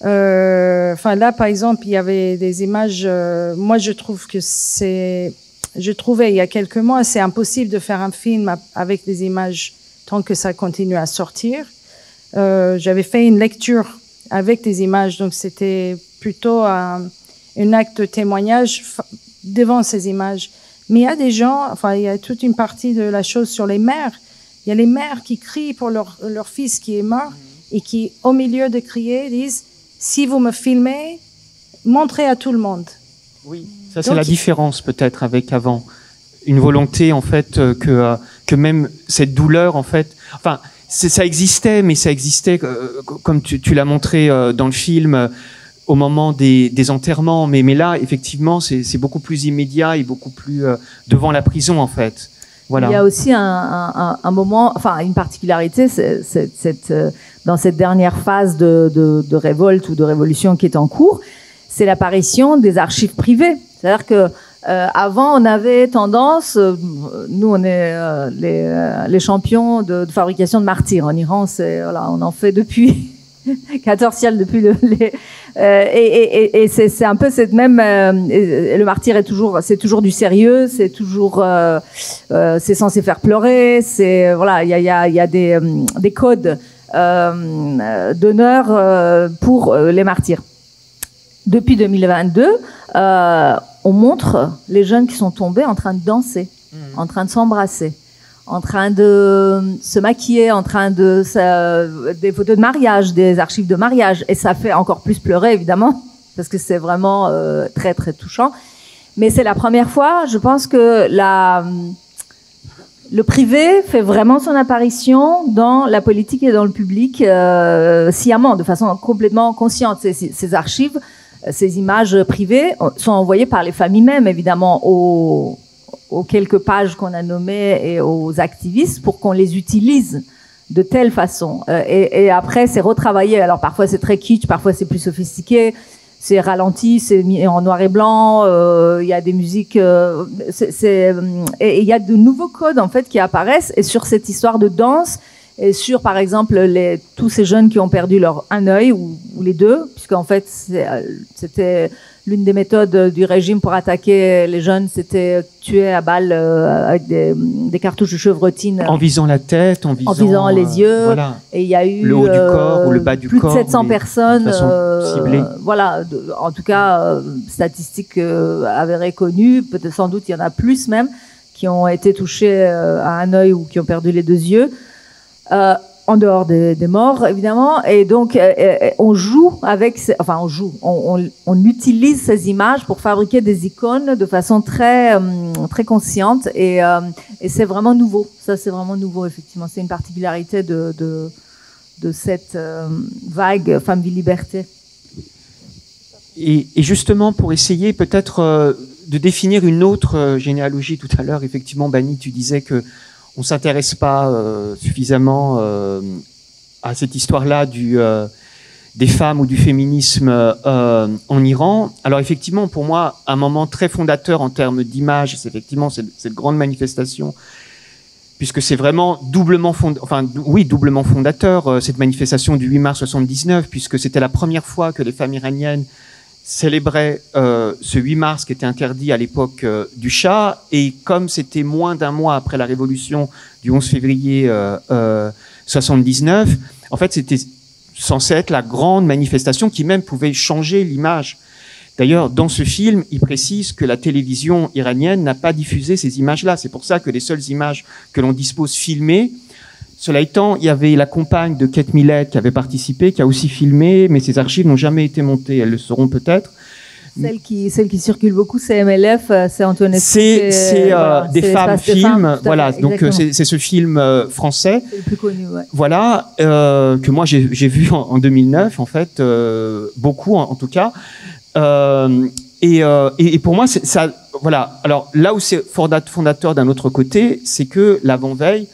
enfin là par exemple il y avait des images. Moi je trouve que c'est je trouvais il y a quelques mois, c'est impossible de faire un film avec des images tant que ça continue à sortir. J'avais fait une lecture avec des images, donc c'était plutôt un acte de témoignage devant ces images. Mais il y a des gens, enfin, il y a toute une partie de la chose sur les mères. Il y a les mères qui crient pour leur fils qui est mort et qui, au milieu de crier, disent « Si vous me filmez, montrez à tout le monde. » Oui, ça c'est la différence peut-être avec avant. Une volonté en fait que même cette douleur en fait, enfin ça existait, mais ça existait comme tu l'as montré dans le film au moment des enterrements, mais là effectivement c'est beaucoup plus immédiat et beaucoup plus devant la prison en fait. Voilà. Il y a aussi un moment, enfin une particularité, dans cette dernière phase de révolte ou de révolution qui est en cours, c'est l'apparition des archives privées. C'est-à-dire que avant, on avait tendance, nous on est les champions de fabrication de martyrs en Iran. Voilà, on en fait depuis 14 siècles, depuis et c'est un peu cette même. Le martyr c'est toujours du sérieux, c'est toujours, c'est censé faire pleurer. C'est voilà, il y a des codes d'honneur pour les martyrs. Depuis 2022, on montre les jeunes qui sont tombés en train de danser, en train de s'embrasser, en train de se maquiller, en train de des photos de mariage, des archives de mariage, et ça fait encore plus pleurer évidemment parce que c'est vraiment très très touchant. Mais c'est la première fois, je pense que le privé fait vraiment son apparition dans la politique et dans le public sciemment, de façon complètement consciente. Ces archives, ces images privées sont envoyées par les familles même, évidemment, aux quelques pages qu'on a nommées et aux activistes pour qu'on les utilise de telle façon. Et après, c'est retravaillé. Alors parfois, c'est très kitsch, parfois, c'est plus sophistiqué. C'est ralenti, c'est mis en noir et blanc. Il y a des musiques. Et il y a de nouveaux codes en fait qui apparaissent. Et sur cette histoire de danse, et sur par exemple tous ces jeunes qui ont perdu un œil ou les deux, puisqu'en fait c'était l'une des méthodes du régime pour attaquer les jeunes, c'était tuer à balles avec des cartouches de chevrotine. En visant la tête, en visant les yeux. Voilà. Et il y a eu le haut du corps ou le bas du corps. Plus de 700 personnes. Ciblées. Voilà. En tout cas, statistiques avérées connues. Peut-être sans doute il y en a plus même qui ont été touchés à un œil ou qui ont perdu les deux yeux. En dehors des morts, évidemment. Et donc, on joue avec... on utilise ces images pour fabriquer des icônes de façon très, très consciente. Et c'est vraiment nouveau. Ça, c'est vraiment nouveau, effectivement. C'est une particularité de cette vague Femmes, Vie, Liberté. Et justement, pour essayer peut-être de définir une autre généalogie, tout à l'heure, effectivement, Bani, tu disais que on s'intéresse pas suffisamment à cette histoire-là des femmes ou du féminisme en Iran. Alors effectivement, pour moi, un moment très fondateur en termes d'image, c'est effectivement cette grande manifestation, puisque c'est vraiment doublement fondateur, cette manifestation du 8 mars 79, puisque c'était la première fois que les femmes iraniennes célébrait ce 8 mars qui était interdit à l'époque du Shah, et comme c'était moins d'un mois après la révolution du 11 février 79, en fait c'était censé être la grande manifestation qui même pouvait changer l'image. D'ailleurs, dans ce film, il précise que la télévision iranienne n'a pas diffusé ces images-là. C'est pour ça que les seules images que l'on dispose filmées. Cela étant, il y avait la compagne de Kate Millett qui avait participé, qui a aussi filmé, mais ces archives n'ont jamais été montées. Elles le seront peut-être. Celle qui circule beaucoup, c'est MLF, c'est Antoinette. C'est des femmes films, voilà. Donc c'est ce film français. C'est le plus connu, ouais. Voilà, que moi j'ai vu en 2009, en fait, beaucoup en tout cas. Et pour moi, ça, voilà. Alors là où c'est fondateur d'un autre côté, c'est que l'avant-veille,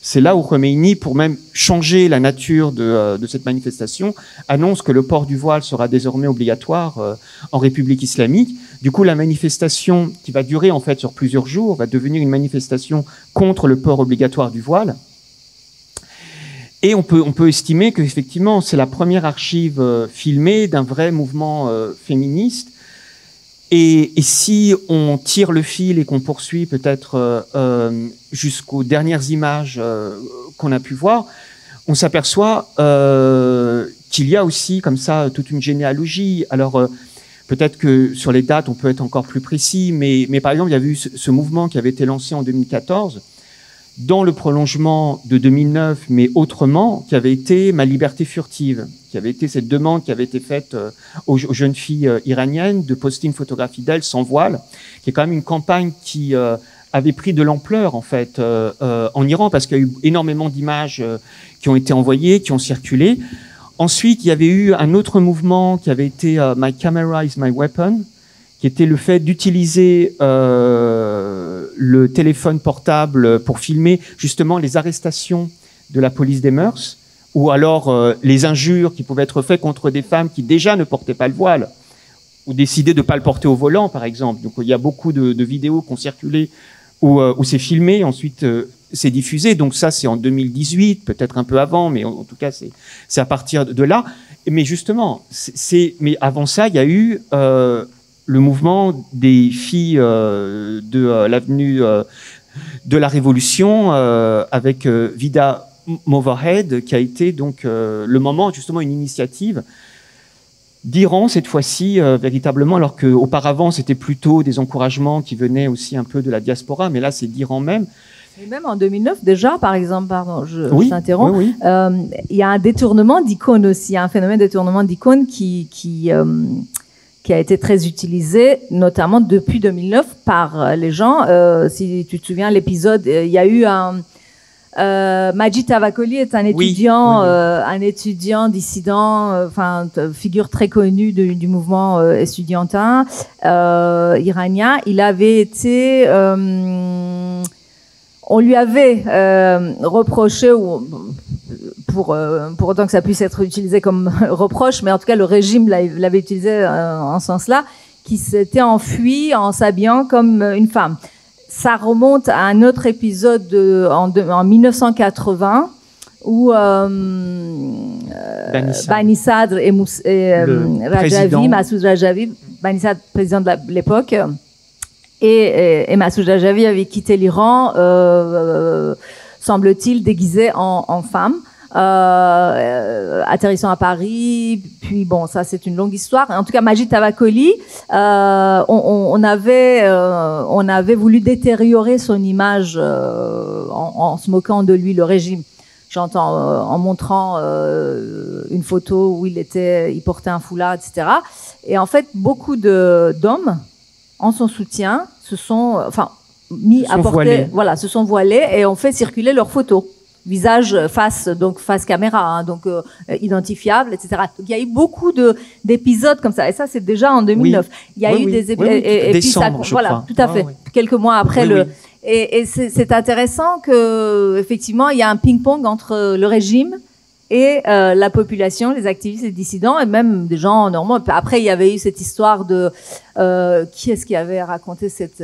c'est là où Khomeini, pour même changer la nature de cette manifestation, annonce que le port du voile sera désormais obligatoire en République islamique. Du coup, la manifestation, qui va durer en fait sur plusieurs jours, va devenir une manifestation contre le port obligatoire du voile. Et on peut estimer que effectivement, c'est la première archive filmée d'un vrai mouvement féministe. Et si on tire le fil et qu'on poursuit peut-être jusqu'aux dernières images qu'on a pu voir, on s'aperçoit qu'il y a aussi comme ça toute une généalogie. Alors peut-être que sur les dates on peut être encore plus précis, mais par exemple il y a eu ce mouvement qui avait été lancé en 2014 dans le prolongement de 2009, mais autrement, qui avait été Ma liberté furtive, qui avait été cette demande qui avait été faite aux jeunes filles iraniennes de poster une photographie d'elles sans voile, qui est quand même une campagne qui avait pris de l'ampleur en fait en Iran, parce qu'il y a eu énormément d'images qui ont été envoyées, qui ont circulé. Ensuite, il y avait eu un autre mouvement qui avait été My camera is my weapon, qui était le fait d'utiliser le téléphone portable pour filmer justement les arrestations de la police des mœurs, ou alors les injures qui pouvaient être faites contre des femmes qui déjà ne portaient pas le voile, ou décidaient de ne pas le porter au volant, par exemple. Donc il y a beaucoup de vidéos qui ont circulé où c'est filmé, ensuite c'est diffusé. Donc ça, c'est en 2018, peut-être un peu avant, mais en tout cas, c'est à partir de là. Mais justement, mais avant ça, il y a eu le mouvement des filles de l'avenue de la Révolution avec Vida Movahed, qui a été donc le moment, justement, une initiative d'Iran cette fois-ci véritablement, alors qu'auparavant c'était plutôt des encouragements qui venaient aussi un peu de la diaspora, mais là c'est d'Iran même. Et même en 2009 déjà, par exemple, pardon, je t'interromps, oui. Il y a un détournement d'icônes aussi, il y a un phénomène de détournement d'icônes qui a été très utilisé, notamment depuis 2009 par les gens. Si tu te souviens, l'épisode, il y a eu Majid Tavakoli est un étudiant, un étudiant dissident, figure très connue du mouvement estudiantin iranien. Il avait été, on lui avait reproché, pour autant que ça puisse être utilisé comme reproche, mais en tout cas le régime l'avait utilisé en ce sens-là, qui s'était enfui en s'habillant comme une femme. Ça remonte à un autre épisode en 1980 où Bani Sadr et Rajavi, Massoud Rajavi, Bani Sadr, président de l'époque, et Massoud Rajavi avait quitté l'Iran, semble-t-il, déguisé en femme. Atterrissant à Paris, puis bon, ça c'est une longue histoire. En tout cas, Majid Tavakoli, on avait voulu détériorer son image en se moquant de lui, le régime. J'entends en montrant une photo où il portait un foulard, etc. Et en fait, beaucoup d'hommes, en son soutien, se sont voilés et ont fait circuler leurs photos. Visage, face caméra, donc identifiable, etc. Donc il y a eu beaucoup d'épisodes comme ça, et ça c'est déjà en 2009. Il y a eu des épisodes, et puis ça, voilà, tout à fait. Quelques mois après et c'est intéressant que effectivement il y a un ping-pong entre le régime et la population, les activistes, les dissidents, et même des gens normaux. Après il y avait eu cette histoire de qui est-ce qui avait raconté cette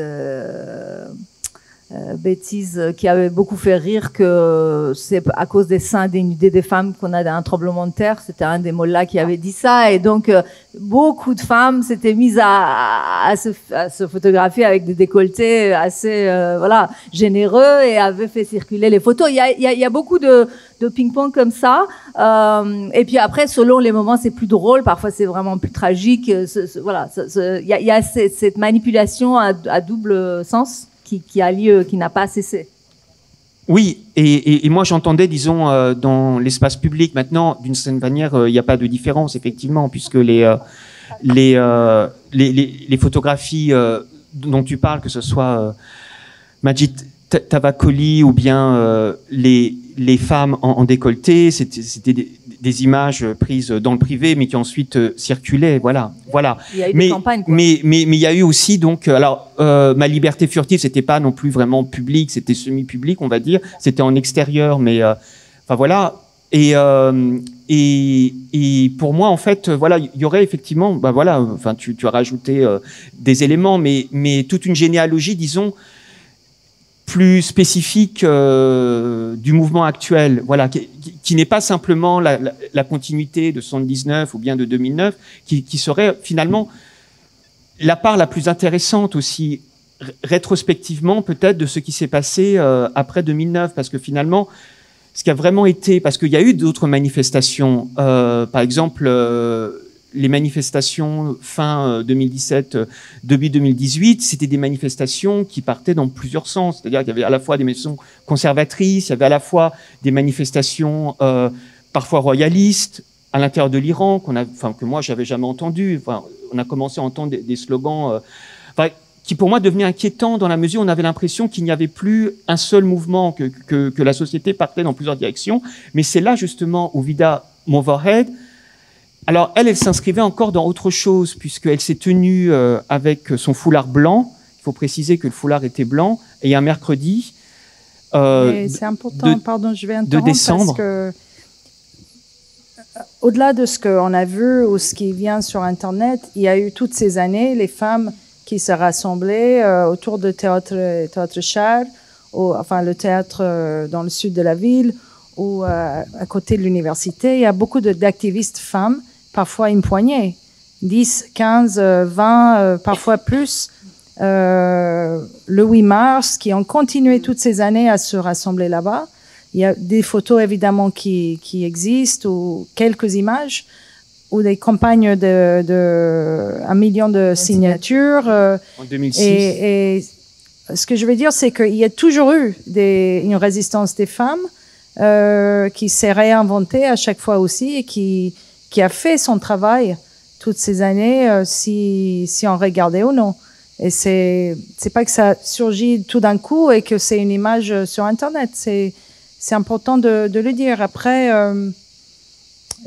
bêtise qui avait beaucoup fait rire, que c'est à cause des seins dénudés des femmes qu'on a un tremblement de terre. C'était un des mollahs qui avait dit ça, et donc beaucoup de femmes s'étaient mises à se photographier avec des décolletés assez généreux, et avaient fait circuler les photos. Il y a beaucoup de ping-pong comme ça, et puis après selon les moments c'est plus drôle, parfois c'est vraiment plus tragique. Il y a cette manipulation à double sens qui a lieu, qui n'a pas cessé. Oui, et moi j'entendais, disons, dans l'espace public maintenant, d'une certaine manière, il n'y a pas de différence, effectivement, puisque les photographies dont tu parles, que ce soit Majid Tavakoli ou bien les femmes en décolleté, c'était des images prises dans le privé, mais qui ensuite circulaient, voilà. Il y a eu des campagnes, quoi. Mais il y a eu aussi, donc, alors, Ma liberté furtive, c'était pas non plus vraiment public, c'était semi-public, on va dire, c'était en extérieur, mais, voilà. Et pour moi, en fait, il y aurait effectivement, tu as rajouté des éléments, mais toute une généalogie, disons, plus spécifique du mouvement actuel, qui n'est pas simplement la continuité de 79 ou bien de 2009, qui serait finalement la part la plus intéressante aussi, rétrospectivement peut-être, de ce qui s'est passé après 2009, parce que finalement, ce qui a vraiment été, parce qu'il y a eu d'autres manifestations, par exemple les manifestations fin 2017, début 2018, c'était des manifestations qui partaient dans plusieurs sens. C'est-à-dire qu'il y avait à la fois des manifestations conservatrices, il y avait à la fois des manifestations parfois royalistes à l'intérieur de l'Iran, que moi j'avais jamais entendu. Enfin, on a commencé à entendre des slogans qui pour moi devenaient inquiétants dans la mesure où on avait l'impression qu'il n'y avait plus un seul mouvement, que la société partait dans plusieurs directions. Mais c'est là justement où Vida Movahed, alors elle s'inscrivait encore dans autre chose, puisqu'elle s'est tenue avec son foulard blanc. Il faut préciser que le foulard était blanc. Et un mercredi c'est important, pardon, je vais interrompre, de décembre. Parce que au-delà de ce qu'on a vu ou ce qui vient sur Internet, il y a eu toutes ces années les femmes qui se rassemblaient autour de théâtre Char, enfin le théâtre dans le sud de la ville, ou à côté de l'université. Il y a beaucoup d'activistes femmes, parfois une poignée, 10, 15, 20, parfois plus, le 8 mars, qui ont continué toutes ces années à se rassembler là-bas. Il y a des photos évidemment qui existent, ou quelques images, ou des campagnes de 1 million de signatures. En 2006. Et ce que je veux dire, c'est qu'il y a toujours eu une résistance des femmes qui s'est réinventée à chaque fois aussi, et qui a fait son travail toutes ces années, si on regardait ou non. Et c'est pas que ça surgit tout d'un coup et que c'est une image sur Internet. C'est important de le dire. Après,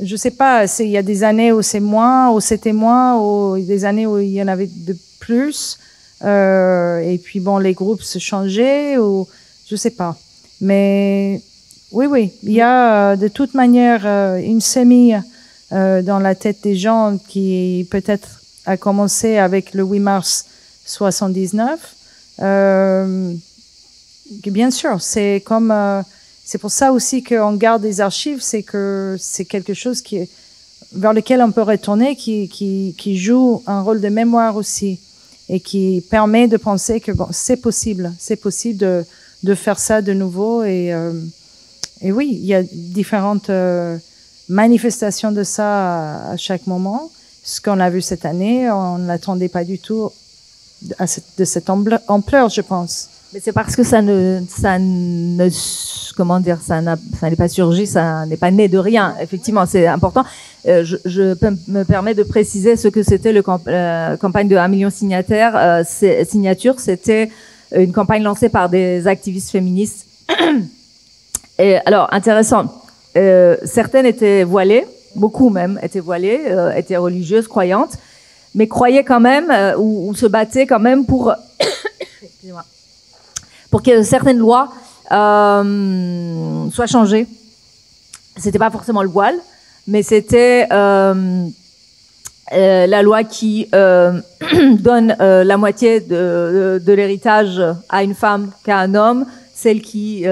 je sais pas, il y a des années où c'est moins, où c'était moins, ou des années où il y en avait de plus. Et puis bon, les groupes se changeaient, ou je sais pas. Mais oui, il y a de toute manière une sémille dans la tête des gens qui peut-être a commencé avec le 8 mars 79. Bien sûr, c'est comme c'est pour ça aussi qu'on garde des archives, c'est que c'est quelque chose vers lequel on peut retourner, qui joue un rôle de mémoire aussi, et qui permet de penser que bon, c'est possible de faire ça de nouveau. Et oui, il y a différentes manifestations de ça à chaque moment. Ce qu'on a vu cette année, on n'attendait pas du tout de cette ampleur, je pense. Mais c'est parce que ça n'est pas surgi, ça n'est pas né de rien. Effectivement, c'est important. Je me permets de préciser ce que c'était campagne de 1 million signatures. C'était une campagne lancée par des activistes féministes. Et alors, intéressant. Certaines étaient voilées, beaucoup même étaient voilées, étaient religieuses, croyantes, mais croyaient quand même ou se battaient quand même pour que certaines lois soient changées. C'était pas forcément le voile, mais c'était la loi qui donne la moitié de l'héritage à une femme qu'à un homme, celle qui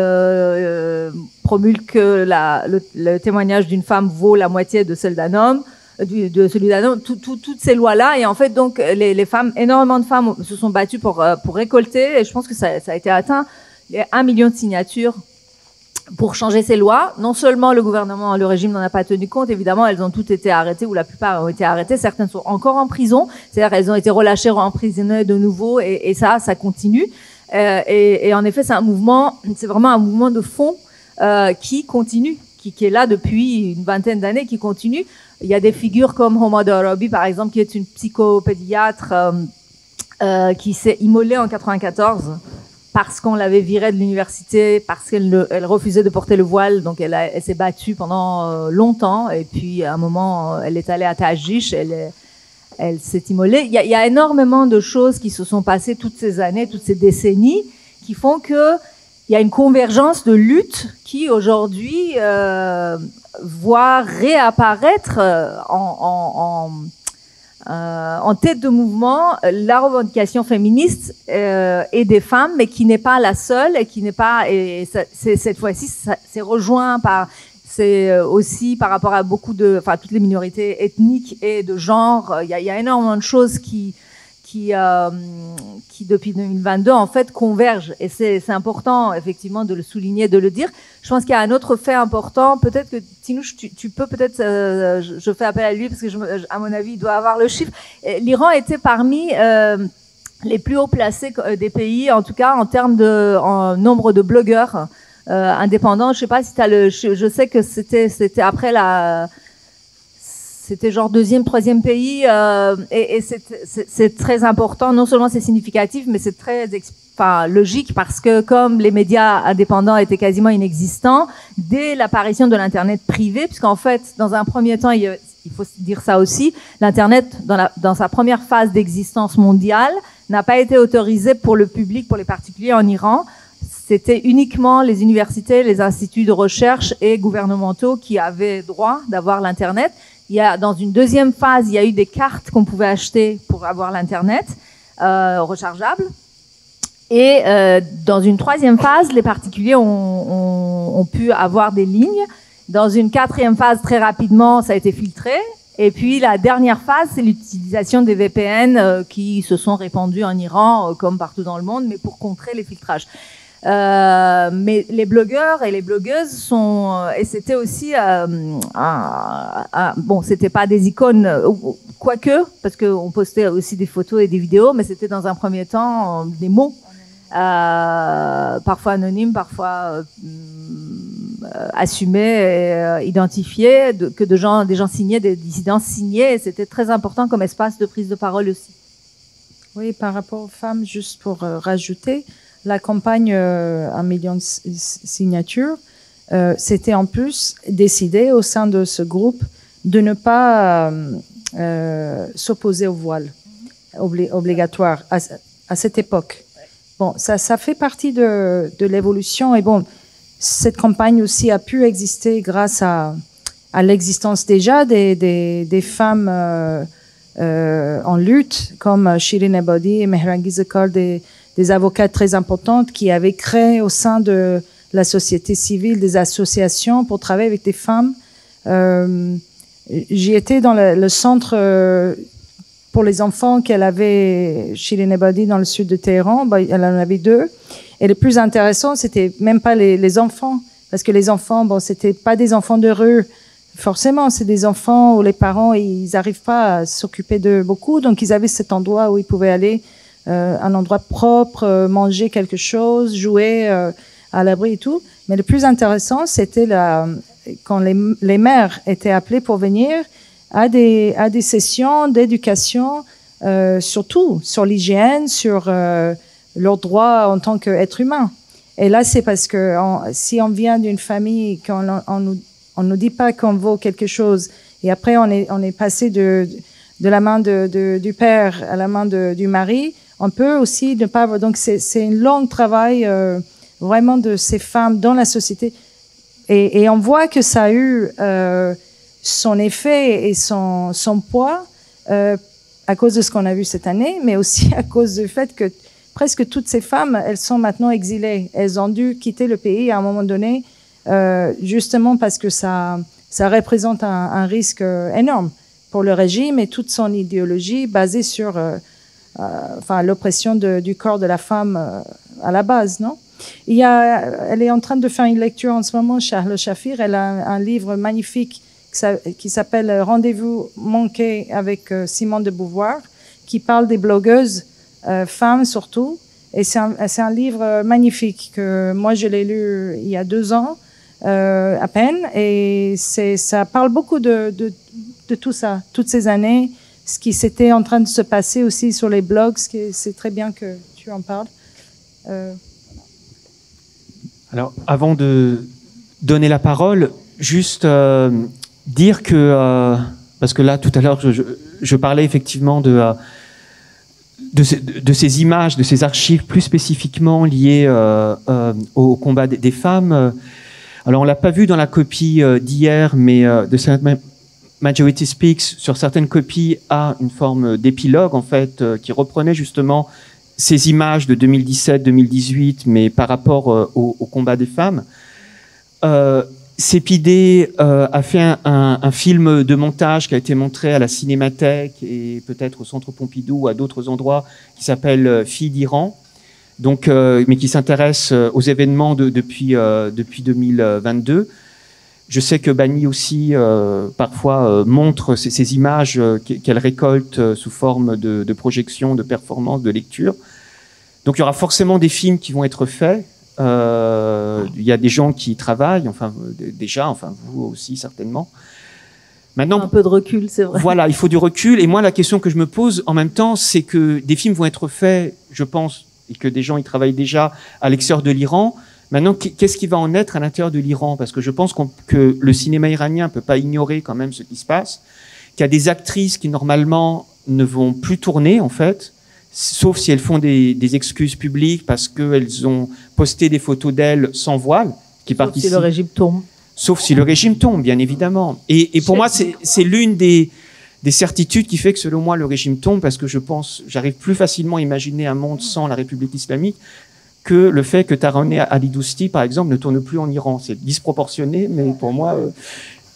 promulgue que le témoignage d'une femme vaut la moitié de celle d'un homme, de celui d'un homme, toutes ces lois-là. Et en fait, donc, les femmes, énormément de femmes se sont battues pour récolter, et je pense que ça a été atteint, les 1 million de signatures pour changer ces lois. Non seulement le gouvernement, le régime n'en a pas tenu compte, évidemment, elles ont toutes été arrêtées, ou la plupart ont été arrêtées, certaines sont encore en prison, c'est-à-dire elles ont été relâchées, emprisonnées de nouveau, et ça continue. Et en effet, c'est vraiment un mouvement de fond qui continue, qui est là depuis une vingtaine d'années, qui continue. Il y a des figures comme Homa Darabi, par exemple, qui est une psychopédiatre qui s'est immolée en 94 parce qu'on l'avait virée de l'université, parce qu'elle refusait de porter le voile, donc elle s'est battue pendant longtemps, et puis à un moment, elle est allée à Tajish, elle s'est immolée. Il y a énormément de choses qui se sont passées toutes ces années, toutes ces décennies, qui font que il y a une convergence de luttes qui aujourd'hui voit réapparaître en tête de mouvement la revendication féministe et des femmes, mais qui n'est pas la seule, et qui n'est pas, et cette fois-ci c'est rejoint par, c'est aussi par rapport à toutes les minorités ethniques et de genre. Il y a énormément de choses qui qui depuis 2022 en fait convergent, et c'est important effectivement de le souligner, de le dire. Je pense qu'il y a un autre fait important, peut-être que Tinouche, tu peux peut-être, je fais appel à lui parce que à mon avis il doit avoir le chiffre. L'Iran était parmi les plus haut placés des pays, en tout cas en termes de nombre de blogueurs indépendants. Je sais pas si t'as je sais que c'était après c'était genre deuxième, troisième pays, et c'est très important. Non seulement c'est significatif, mais c'est très logique, parce que comme les médias indépendants étaient quasiment inexistants dès l'apparition de l'internet privé, puisqu'en fait, dans un premier temps, il faut dire ça aussi, l'internet dans sa première phase d'existence mondiale n'a pas été autorisé pour le public, pour les particuliers en Iran. C'était uniquement les universités, les instituts de recherche et gouvernementaux qui avaient droit d'avoir l'internet. Dans une deuxième phase, il y a eu des cartes qu'on pouvait acheter pour avoir l'internet rechargeable. Et dans une troisième phase, les particuliers ont pu avoir des lignes. Dans une quatrième phase, très rapidement, ça a été filtré. Et puis la dernière phase, c'est l'utilisation des VPN qui se sont répandus en Iran comme partout dans le monde, mais pour contrer les filtrages. Mais les blogueurs et les blogueuses et c'était aussi bon, c'était pas des icônes, quoique, parce qu'on postait aussi des photos et des vidéos, mais c'était dans un premier temps des mots, parfois anonymes, parfois assumés et identifiés, que des gens signaient, des dissidents signaient, et c'était très important comme espace de prise de parole aussi. Oui, par rapport aux femmes, juste pour rajouter, la campagne 1 million de signatures, c'était en plus décidé au sein de ce groupe de ne pas s'opposer au voile obligatoire à cette époque. Bon, ça fait partie de l'évolution, et bon, cette campagne aussi a pu exister grâce à l'existence déjà des femmes en lutte, comme Shirin Ebadi et Mehrangiz Kar, des avocates très importantes qui avaient créé au sein de la société civile des associations pour travailler avec des femmes. J'y étais dans le centre pour les enfants qu'elle avait, Shirin Ebadi, dans le sud de Téhéran. Elle en avait 2. Et le plus intéressant, c'était même pas les enfants, parce que les enfants, bon, c'était pas des enfants de rue. Forcément, c'est des enfants où les parents, ils n'arrivent pas à s'occuper de beaucoup, donc ils avaient cet endroit où ils pouvaient aller, un endroit propre, manger quelque chose, jouer à l'abri et tout. Mais le plus intéressant, c'était quand les mères étaient appelées pour venir à des sessions d'éducation, surtout sur l'hygiène, sur leurs droits en tant qu'être humain. Et là, c'est parce que si on vient d'une famille, on nous dit pas qu'on vaut quelque chose, et après on est passé de la main du père à la main du mari, on peut aussi ne pas. Donc c'est un long travail vraiment de ces femmes dans la société, et on voit que ça a eu son effet et son poids à cause de ce qu'on a vu cette année, mais aussi à cause du fait que presque toutes ces femmes, elles sont maintenant exilées. Elles ont dû quitter le pays à un moment donné, justement parce que ça représente un risque énorme pour le régime et toute son idéologie basée sur l'oppression du corps de la femme à la base, non? Elle est en train de faire une lecture en ce moment, Shahla Shafir. Elle a un livre magnifique qui s'appelle Rendez-vous manqué avec Simone de Beauvoir, qui parle des blogueuses femmes surtout. Et c'est un livre magnifique que moi je l'ai lu il y a 2 ans à peine, et ça parle beaucoup de tout ça, toutes ces années, ce qui s'était en train de se passer aussi sur les blogs. C'est très bien que tu en parles. Alors, avant de donner la parole, juste dire que, parce que là, tout à l'heure, je parlais effectivement de ces images, de ces archives plus spécifiquement liées au combat des femmes. Alors, on l'a pas vu dans la copie d'hier, mais de Silent Majority Speaks, sur certaines copies, a une forme d'épilogue, en fait, qui reprenait justement ces images de 2017-2018, mais par rapport au combat des femmes. Sépidé a fait un film de montage qui a été montré à la Cinémathèque et peut-être au Centre Pompidou ou à d'autres endroits, qui s'appelle Filles d'Iran, donc, mais qui s'intéresse aux événements depuis 2022. Je sais que Bani aussi parfois montre ces images qu'elle récolte sous forme de projection, de performance, de lecture. Donc il y aura forcément des films qui vont être faits. Il y a des gens qui y travaillent, enfin déjà, enfin vous aussi certainement. Maintenant, un peu de recul, c'est vrai. Voilà, il faut du recul. Et moi, la question que je me pose en même temps, c'est que des films vont être faits, je pense, et que des gens y travaillent déjà à l'extérieur de l'Iran. Maintenant, qu'est-ce qui va en être à l'intérieur de l'Iran? Parce que je pense que le cinéma iranien ne peut pas ignorer quand même ce qui se passe, qu'il y a des actrices qui normalement ne vont plus tourner en fait, sauf si elles font des excuses publiques parce qu'elles ont posté des photos d'elles sans voile, qui participent. Si le régime tombe. Sauf si le régime tombe, bien évidemment. Et pour moi, c'est l'une des certitudes qui fait que, selon moi, le régime tombe, parce que j'arrive plus facilement à imaginer un monde sans la République islamique que le fait que Taroneh Ali Dousti, par exemple, ne tourne plus en Iran. C'est disproportionné, mais pour moi,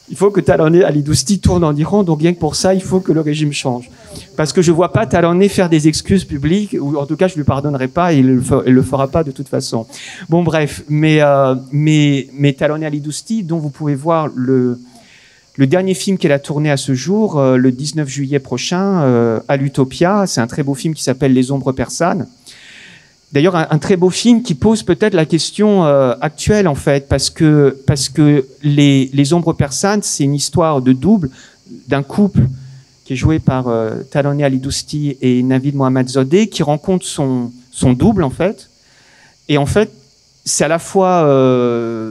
il faut que Taroneh Ali Dousti tourne en Iran, donc rien que pour ça, il faut que le régime change. Parce que je vois pas Taroneh faire des excuses publiques, ou en tout cas, je lui pardonnerai pas, et il le fera pas de toute façon. Bon, bref, mais Taroneh Ali Dousti, dont vous pouvez voir le dernier film qu'elle a tourné à ce jour, le 19 juillet prochain, à l'Utopia. C'est un très beau film qui s'appelle Les Ombres persanes. D'ailleurs, un très beau film qui pose peut-être la question actuelle, en fait, parce que les Ombres persanes, c'est une histoire de double d'un couple qui est joué par Taroneh Ali Dousti et Navid Mohamadzadeh, qui rencontre son double, en fait. Et en fait, c'est à la fois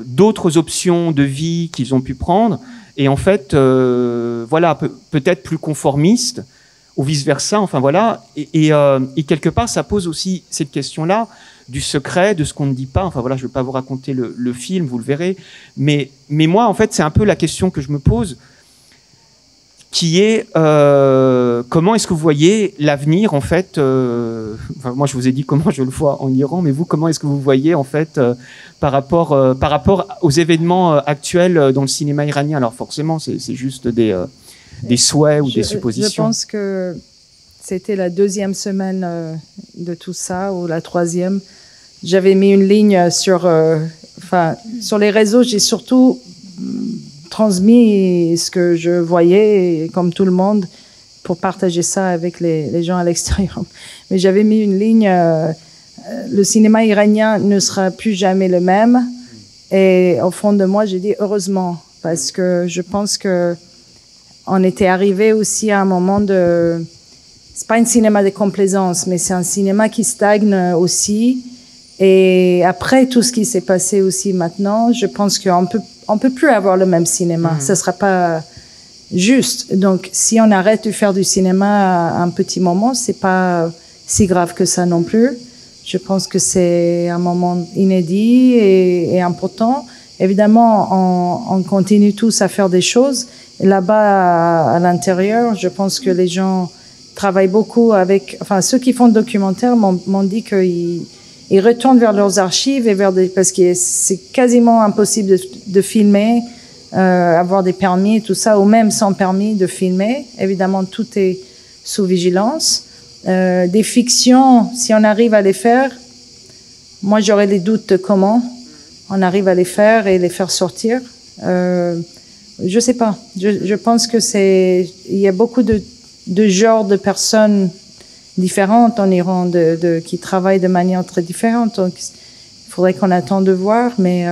d'autres options de vie qu'ils ont pu prendre, et en fait, voilà, peut-être plus conformistes, ou vice-versa, enfin voilà, et quelque part, ça pose aussi cette question-là du secret, de ce qu'on ne dit pas, enfin voilà, je ne vais pas vous raconter le film, vous le verrez, mais moi, en fait, c'est un peu la question que je me pose, qui est comment est-ce que vous voyez l'avenir, en fait, enfin, moi je vous ai dit comment je le vois en Iran, mais vous, comment est-ce que vous voyez, en fait, par rapport aux événements actuels dans le cinéma iranien? Alors forcément, c'est juste des souhaits ou des suppositions. Je pense que c'était la 2e semaine de tout ça, ou la 3e. J'avais mis une ligne sur les réseaux. J'ai surtout transmis ce que je voyais, comme tout le monde, pour partager ça avec les gens à l'extérieur. Mais j'avais mis une ligne, le cinéma iranien ne sera plus jamais le même. Et au fond de moi, j'ai dit heureusement, parce que je pense que on était arrivé aussi à un moment c'est pas un cinéma de complaisance, mais c'est un cinéma qui stagne aussi. Et après tout ce qui s'est passé aussi maintenant, je pense qu'on peut plus avoir le même cinéma. Ça sera pas juste. Donc, si on arrête de faire du cinéma à un petit moment, c'est pas si grave que ça non plus. Je pense que c'est un moment inédit et important. Évidemment, on continue tous à faire des choses. Et là-bas, à l'intérieur, je pense que les gens travaillent beaucoup ceux qui font le documentaire m'ont dit qu'ils retournent vers leurs archives parce que c'est quasiment impossible de filmer, avoir des permis et tout ça, ou même sans permis de filmer. Évidemment, tout est sous vigilance. Des fictions, si on arrive à les faire, moi j'aurais des doutes de comment on arrive à les faire et les faire sortir. Je sais pas. Je pense que il y a beaucoup de genres de personnes différentes en Iran qui travaillent de manière très différente. Donc, il faudrait qu'on attende de voir. Mais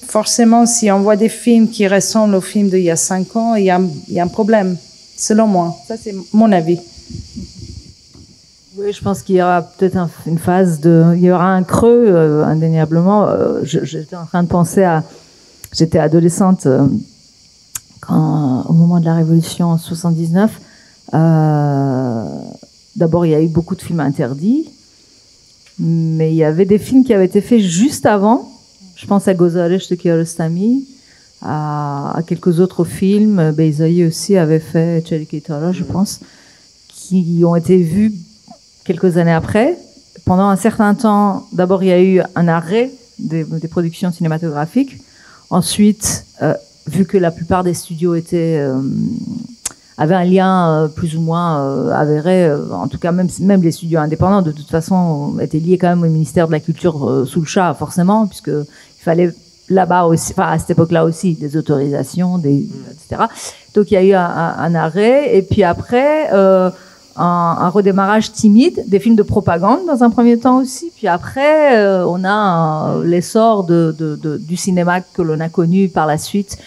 forcément, si on voit des films qui ressemblent aux films d'il y a 5 ans, il y a un problème, selon moi. Ça, c'est mon avis. Oui, je pense qu'il y aura peut-être une phase il y aura un creux, indéniablement. J'étais en train de penser j'étais adolescente au moment de la Révolution en 79. D'abord, il y a eu beaucoup de films interdits, mais il y avait des films qui avaient été faits juste avant. Je pense à Gozaresh de Kiarostami, à quelques autres films. Beyzaï aussi avait fait Tcherikitara, je pense, qui ont été vus quelques années après. Pendant un certain temps, d'abord, il y a eu un arrêt des productions cinématographiques. Ensuite, vu que la plupart des studios avaient un lien plus ou moins avéré, en tout cas même les studios indépendants de toute façon étaient liés quand même au ministère de la Culture sous le Shah forcément, puisque il fallait là-bas aussi, enfin à cette époque-là aussi, des autorisations, etc. Donc il y a eu un arrêt, et puis après un redémarrage timide, des films de propagande dans un premier temps aussi, puis après on a l'essor du cinéma que l'on a connu par la suite.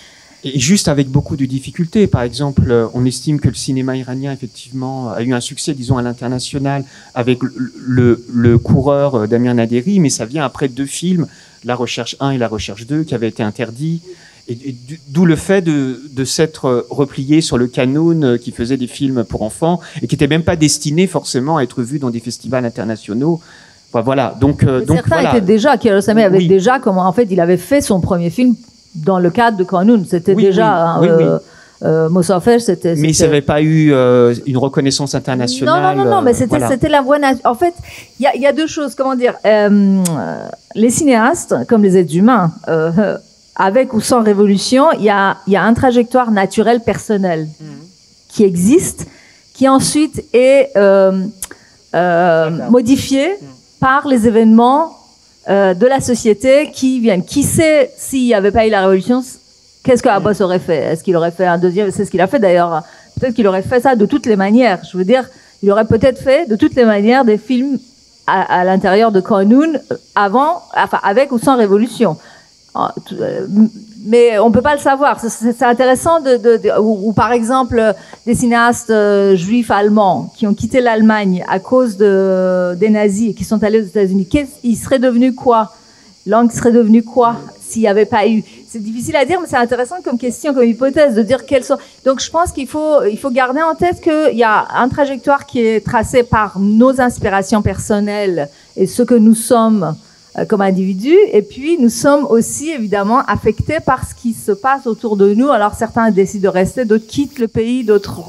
Et juste avec beaucoup de difficultés. Par exemple, on estime que le cinéma iranien, effectivement, a eu un succès, disons, à l'international avec le coureur Damir Naderi, mais ça vient après 2 films, La Recherche 1 et La Recherche 2, qui avaient été interdits. Et d'où le fait de s'être replié sur le Kanoun, qui faisait des films pour enfants et qui n'étaient même pas destinés forcément à être vus dans des festivals internationaux. Voilà. Donc certains voilà. étaient déjà, Kiarostami avait déjà, comment, en fait, il avait fait son premier film dans le cadre de Kanoun. C'était déjà... Mosafesh, c'était... Mais ça n'avait pas eu une reconnaissance internationale. Non, mais c'était la voie naturelle. En fait, il y a 2 choses, comment dire. Les cinéastes, comme les êtres humains, avec ou sans révolution, il y a un trajectoire naturelle personnelle qui existe, qui ensuite est modifié par les événements de la société qui viennent. Qui sait s'il n'y avait pas eu la révolution, qu'est-ce que Abbas aurait fait? Est-ce qu'il aurait fait un deuxième? C'est ce qu'il a fait d'ailleurs. Peut-être qu'il aurait fait ça de toutes les manières. Je veux dire, il aurait peut-être fait de toutes les manières des films à l'intérieur de Kanoun avec ou sans révolution. Mais on peut pas le savoir. C'est intéressant ou par exemple des cinéastes juifs allemands qui ont quitté l'Allemagne à cause des nazis et qui sont allés aux États-Unis. Ils seraient devenus quoi? Langue serait devenue quoi s'il n'y avait pas eu? C'est difficile à dire, mais c'est intéressant comme question, comme hypothèse, de dire quelles sont. Donc je pense qu'il faut garder en tête qu'il y a une trajectoire qui est tracée par nos inspirations personnelles et ce que nous sommes comme individus, et puis nous sommes aussi évidemment affectés par ce qui se passe autour de nous. Alors certains décident de rester, d'autres quittent le pays, d'autres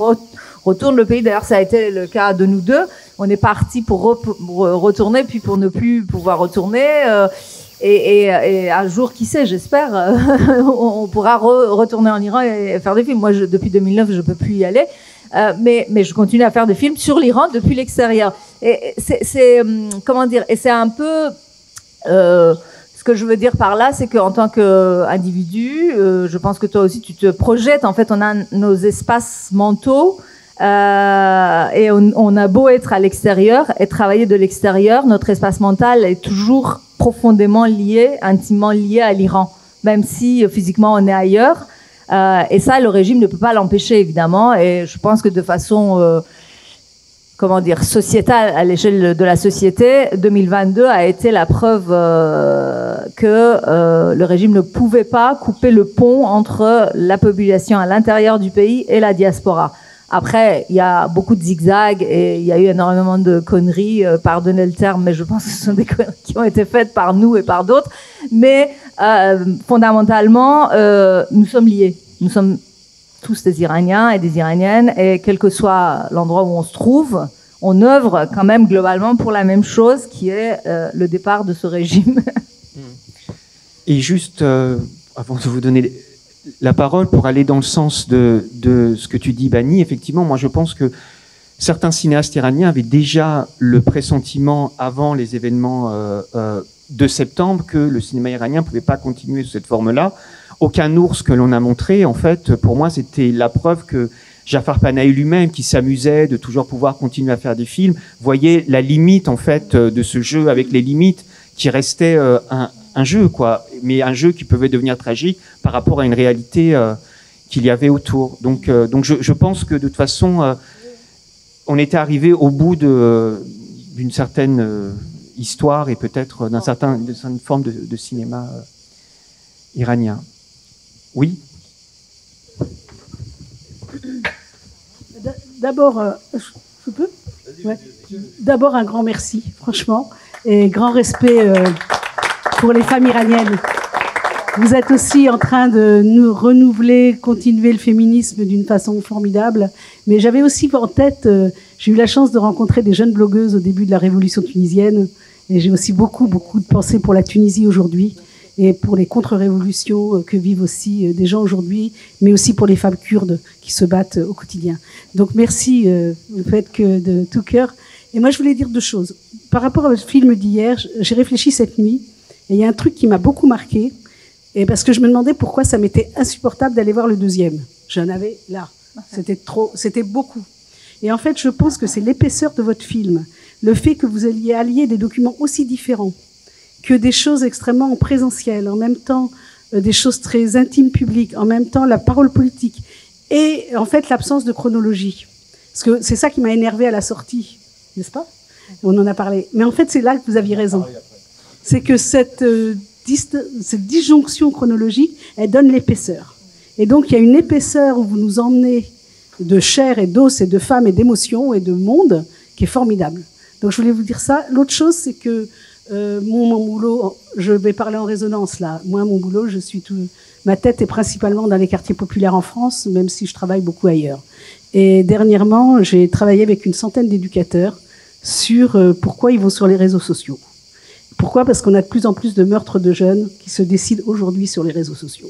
retournent le pays. D'ailleurs, ça a été le cas de nous deux. On est partis pour retourner, puis pour ne plus pouvoir retourner. Et un jour, qui sait, j'espère, on pourra retourner en Iran et faire des films. Moi, depuis 2009, je peux plus y aller. Mais je continue à faire des films sur l'Iran depuis l'extérieur. Et c'est comment dire, et c'est un peu ce que je veux dire par là, c'est qu'en tant qu'individu, je pense que toi aussi tu te projettes. En fait, on a nos espaces mentaux et on a beau être à l'extérieur et travailler de l'extérieur, notre espace mental est toujours profondément lié, intimement lié à l'Iran, même si physiquement on est ailleurs. Et ça, le régime ne peut pas l'empêcher, évidemment. Et je pense que de façon comment dire, sociétale, à l'échelle de la société, 2022 a été la preuve que le régime ne pouvait pas couper le pont entre la population à l'intérieur du pays et la diaspora. Après, il y a beaucoup de zigzags et il y a eu énormément de conneries, pardonnez le terme, mais je pense que ce sont des conneries qui ont été faites par nous et par d'autres. Mais fondamentalement, nous sommes liés. Nous sommes tous des Iraniens et des Iraniennes, et quel que soit l'endroit où on se trouve, on œuvre quand même globalement pour la même chose, qui est le départ de ce régime. Et juste, avant de vous donner la parole, pour aller dans le sens de ce que tu dis, Bani, effectivement, moi je pense que certains cinéastes iraniens avaient déjà le pressentiment, avant les événements de septembre, que le cinéma iranien ne pouvait pas continuer sous cette forme-là. Aucun ours que l'on a montré, en fait, pour moi, c'était la preuve que Jafar Panahi lui-même, qui s'amusait de toujours pouvoir continuer à faire des films, voyait la limite, en fait, de ce jeu avec les limites, qui restait un jeu, quoi, mais un jeu qui pouvait devenir tragique par rapport à une réalité qu'il y avait autour. Donc je pense que, de toute façon, on était arrivé au bout d'une certaine histoire et peut-être d'une certaine forme de cinéma iranien. Oui. D'abord, je peux ? Ouais. D'abord, un grand merci, franchement, et grand respect pour les femmes iraniennes. Vous êtes aussi en train de nous renouveler, continuer le féminisme d'une façon formidable. Mais j'avais aussi en tête, j'ai eu la chance de rencontrer des jeunes blogueuses au début de la révolution tunisienne, et j'ai aussi beaucoup de pensées pour la Tunisie aujourd'hui. et pour les contre-révolutions que vivent aussi des gens aujourd'hui, mais aussi pour les femmes kurdes qui se battent au quotidien. Donc merci, vous faites que de tout cœur. Et moi, je voulais dire deux choses. Par rapport au film d'hier, j'ai réfléchi cette nuit, et il y a un truc qui m'a beaucoup marqué, et parce que je me demandais pourquoi ça m'était insupportable d'aller voir le deuxième. J'en avais là. C'était trop, c'était beaucoup. Et en fait, je pense que c'est l'épaisseur de votre film, le fait que vous alliez allier des documents aussi différents, que des choses extrêmement présentielles, en même temps des choses très intimes publiques, en même temps la parole politique, et en fait l'absence de chronologie. Parce que c'est ça qui m'a énervé à la sortie, n'est-ce pas? On en a parlé. Mais en fait, c'est là que vous aviez raison. C'est que cette disjonction chronologique, elle donne l'épaisseur. Et donc, il y a une épaisseur où vous nous emmenez de chair et d'os et de femmes et d'émotions et de monde qui est formidable. Donc, je voulais vous dire ça. L'autre chose, c'est que mon boulot, je vais parler en résonance là. Moi, mon boulot, ma tête est principalement dans les quartiers populaires en France, même si je travaille beaucoup ailleurs. Et dernièrement, j'ai travaillé avec une centaine d'éducateurs sur pourquoi ils vont sur les réseaux sociaux. Pourquoi? Parce qu'on a de plus en plus de meurtres de jeunes qui se décident aujourd'hui sur les réseaux sociaux.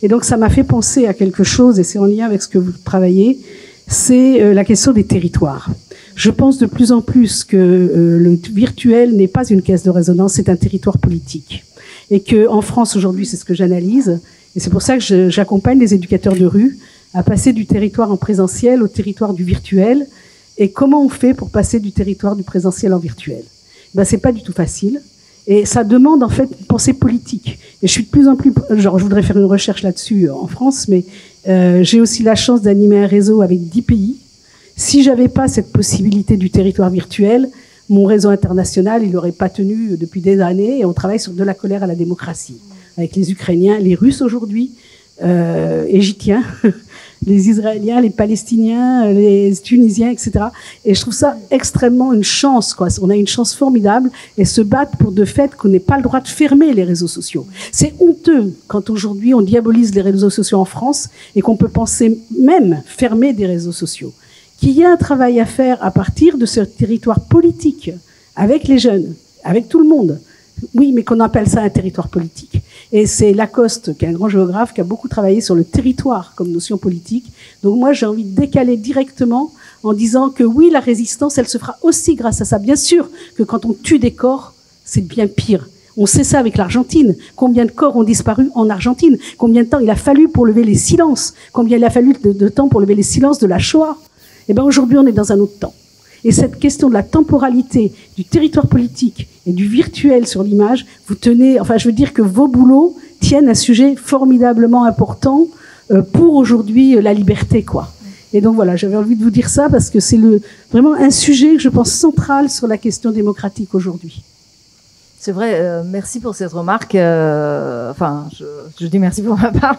Et donc, ça m'a fait penser à quelque chose, et c'est en lien avec ce que vous travaillez, c'est la question des territoires. Je pense de plus en plus que le virtuel n'est pas une caisse de résonance, c'est un territoire politique. Et qu'en France, aujourd'hui, c'est ce que j'analyse, et c'est pour ça que j'accompagne les éducateurs de rue à passer du territoire en présentiel au territoire du virtuel. Et comment on fait pour passer du territoire du présentiel en virtuel? Ben, c'est pas du tout facile. Et ça demande en fait une pensée politique. Et je suis de plus en plus, genre, je voudrais faire une recherche là-dessus en France, mais j'ai aussi la chance d'animer un réseau avec 10 pays. Si j'avais pas cette possibilité du territoire virtuel, mon réseau international, il n'aurait pas tenu depuis des années. Et on travaille sur de la colère à la démocratie, avec les Ukrainiens, les Russes aujourd'hui, Égyptiens, les Israéliens, les Palestiniens, les Tunisiens, etc. Et je trouve ça extrêmement une chance, quoi. On a une chance formidable et se battre pour de fait qu'on n'ait pas le droit de fermer les réseaux sociaux. C'est honteux quand aujourd'hui on diabolise les réseaux sociaux en France et qu'on peut penser même fermer des réseaux sociaux. Qu'il y a un travail à faire à partir de ce territoire politique, avec les jeunes, avec tout le monde. Oui, mais qu'on appelle ça un territoire politique. Et c'est Lacoste, qui est un grand géographe, qui a beaucoup travaillé sur le territoire comme notion politique. Donc moi, j'ai envie de décaler directement en disant que oui, la résistance, elle se fera aussi grâce à ça. Bien sûr que quand on tue des corps, c'est bien pire. On sait ça avec l'Argentine. Combien de corps ont disparu en Argentine? Combien de temps il a fallu pour lever les silences? Combien il a fallu de temps pour lever les silences de la Shoah? Eh bien, aujourd'hui, on est dans un autre temps. Et cette question de la temporalité, du territoire politique et du virtuel sur l'image, vous tenez, enfin, je veux dire que vos boulots tiennent un sujet formidablement important pour aujourd'hui la liberté, quoi. Et donc voilà, j'avais envie de vous dire ça parce que c'est vraiment un sujet que je pense central sur la question démocratique aujourd'hui. C'est vrai, merci pour cette remarque. Enfin, je dis merci pour ma part.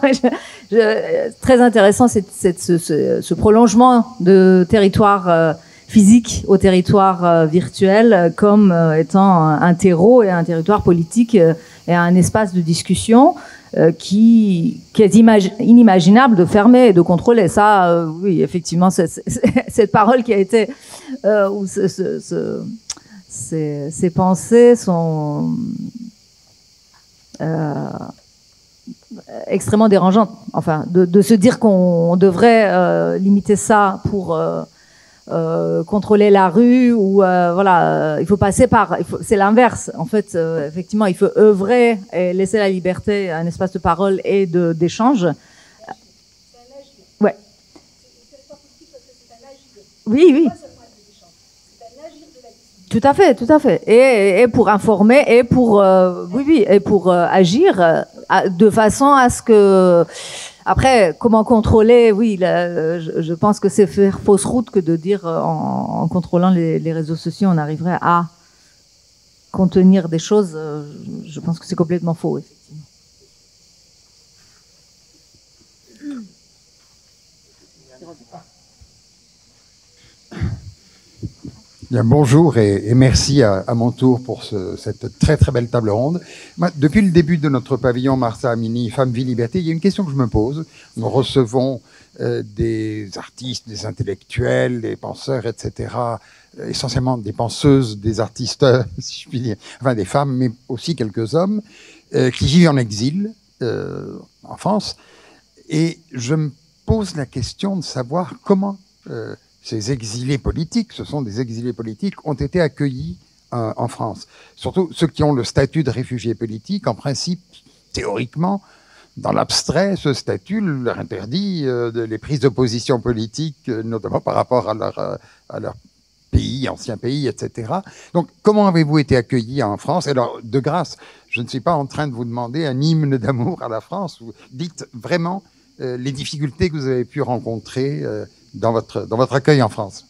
Très intéressant, ce prolongement de territoire physique au territoire virtuel comme étant un terreau et un territoire politique et un espace de discussion qui est inimaginable de fermer et de contrôler. Ça, oui, effectivement, cette parole qui a été ou ces pensées sont extrêmement dérangeantes. Enfin, de se dire qu'on devrait limiter ça pour contrôler la rue ou voilà, il faut passer par. C'est l'inverse. En fait, effectivement, il faut œuvrer et laisser la liberté, un espace de parole et d'échange. Ouais. Oui, oui. Tout à fait, tout à fait. Et pour informer et pour et pour agir de façon à ce que après comment contrôler, oui, je pense que c'est faire fausse route que de dire en contrôlant les réseaux sociaux on arriverait à contenir des choses. Je pense que c'est complètement faux, effectivement. Bien, bonjour et merci à mon tour pour cette très très belle table ronde. Moi, depuis le début de notre pavillon Marsa Amini, Femmes, Vie, Liberté, il y a une question que je me pose. Nous recevons des artistes, des intellectuels, des penseurs, etc., essentiellement des penseuses, des artistes, si je puis dire, enfin des femmes, mais aussi quelques hommes. qui vivent en exil en France. Et je me pose la question de savoir comment ces exilés politiques, ce sont des exilés politiques, ont été accueillis en France. Surtout ceux qui ont le statut de réfugiés politiques, en principe, théoriquement, dans l'abstrait, ce statut leur interdit les prises de position politiques, notamment par rapport à leur pays, ancien pays, etc. Donc, comment avez-vous été accueillis en France? Alors, de grâce, je ne suis pas en train de vous demander un hymne d'amour à la France. Vous dites vraiment les difficultés que vous avez pu rencontrer dans votre accueil en France.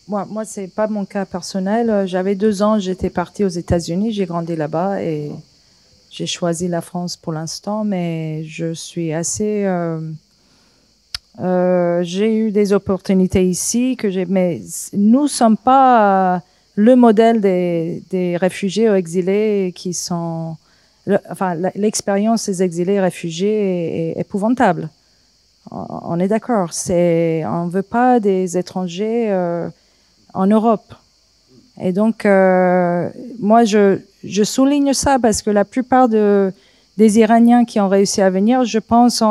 Moi, c'est pas mon cas personnel. J'avais 2 ans, j'étais partie aux États-Unis, j'ai grandi là-bas et j'ai choisi la France pour l'instant, mais je suis assez. J'ai eu des opportunités ici mais nous sommes pas le modèle des réfugiés ou exilés qui sont. L'expérience des exilés et réfugiés est épouvantable. On est d'accord. On veut pas des étrangers en Europe. Et donc, moi, je souligne ça parce que la plupart des Iraniens qui ont réussi à venir, je pense,